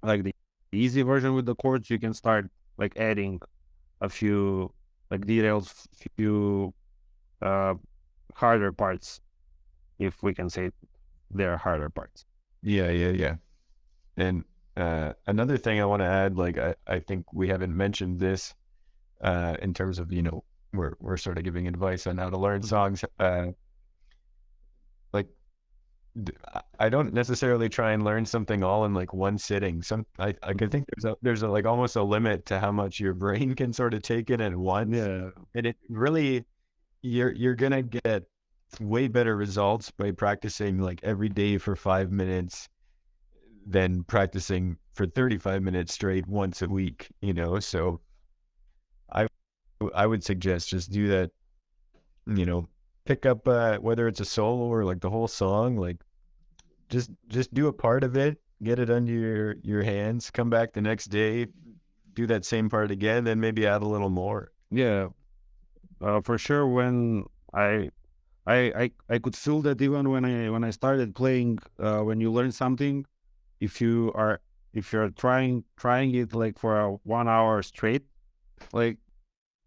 like the easy version with the chords, you can start like adding a few like details, few harder parts, if we can say they're harder parts. Yeah. And another thing I want to add, like I think we haven't mentioned this in terms of, we're sort of giving advice on how to learn songs. Like I don't necessarily try and learn something all in like one sitting. I could think there's a like almost a limit to how much your brain can sort of take in at once. Yeah. And it really, you're gonna get way better results by practicing like every day for 5 minutes than practicing for 35 minutes straight once a week, so I would suggest just do that, pick up whether it's a solo or like the whole song, like just do a part of it, get it under your hands, come back the next day, do that same part again, then maybe add a little more. Yeah, for sure. When I could feel that even when I started playing, when you learn something, if you're trying it like for 1 hour straight, like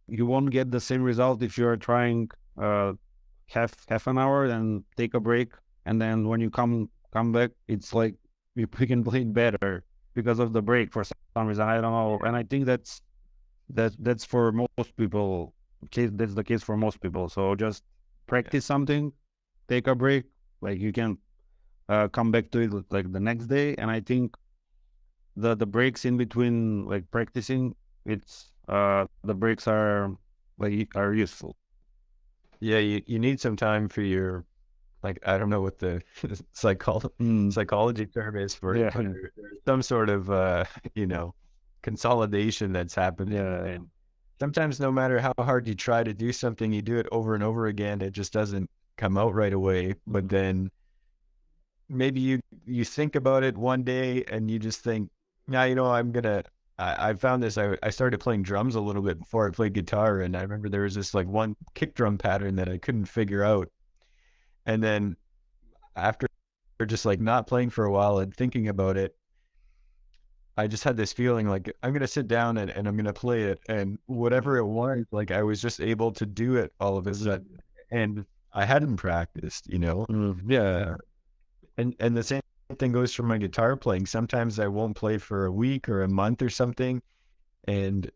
you won't get the same result if you're trying half an hour, then take a break, and then when you come back, it's like you can play it better because of the break for some reason. I don't know, and I think that's for most people. That's the case for most people. So just practice something, take a break, like you can come back to it like the next day. And I think the breaks in between like practicing, it's the breaks are useful. Yeah, you need some time for your, like, I don't know what the psychology term is for it, but there's some sort of consolidation that's happening. Yeah. And sometimes no matter how hard you try to do something, you do it over and over again, it just doesn't come out right away. But then maybe you think about it one day and you just think, yeah, I found this. I started playing drums a little bit before I played guitar, and I remember there was this like one kick drum pattern that I couldn't figure out. And then after just like not playing for a while and thinking about it, I just had this feeling like I'm going to sit down and I'm going to play it. And whatever it was, like I was just able to do it all of a sudden. And I hadn't practiced, Yeah. And the same thing goes for my guitar playing. Sometimes I won't play for a week or a month or something. And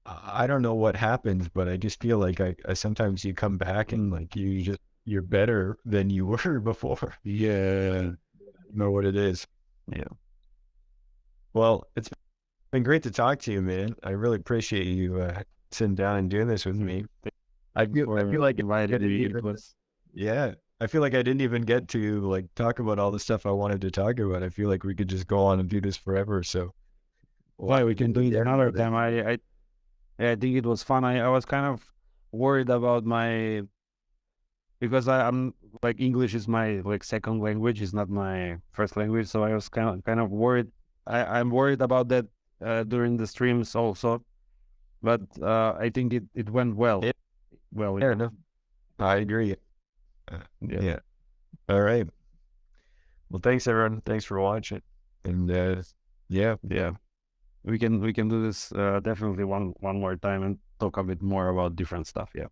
I don't know what happens, but I just feel like I sometimes you come back and like you're better than you were before. Yeah. You know what it is. Yeah. Well, it's been great to talk to you, man. I really appreciate you sitting down and doing this with me. I feel like I feel like I didn't even get to like talk about all the stuff I wanted to talk about. I feel like we could just go on and do this forever. So why we can do it another time. I think it was fun. I was kind of worried about because I'm like English is my like second language, is not my first language, so I was kind of worried. I'm worried about that during the streams also, but I think it went well. Yeah, no, I agree. Yeah. All right. Well, thanks everyone. Thanks for watching. And yeah. We can do this definitely one more time and talk a bit more about different stuff. Yeah.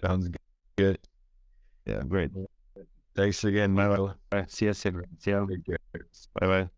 Sounds good. Yeah, great. Thanks again, Michael. Bye. See you soon. See you. Take care. Bye bye.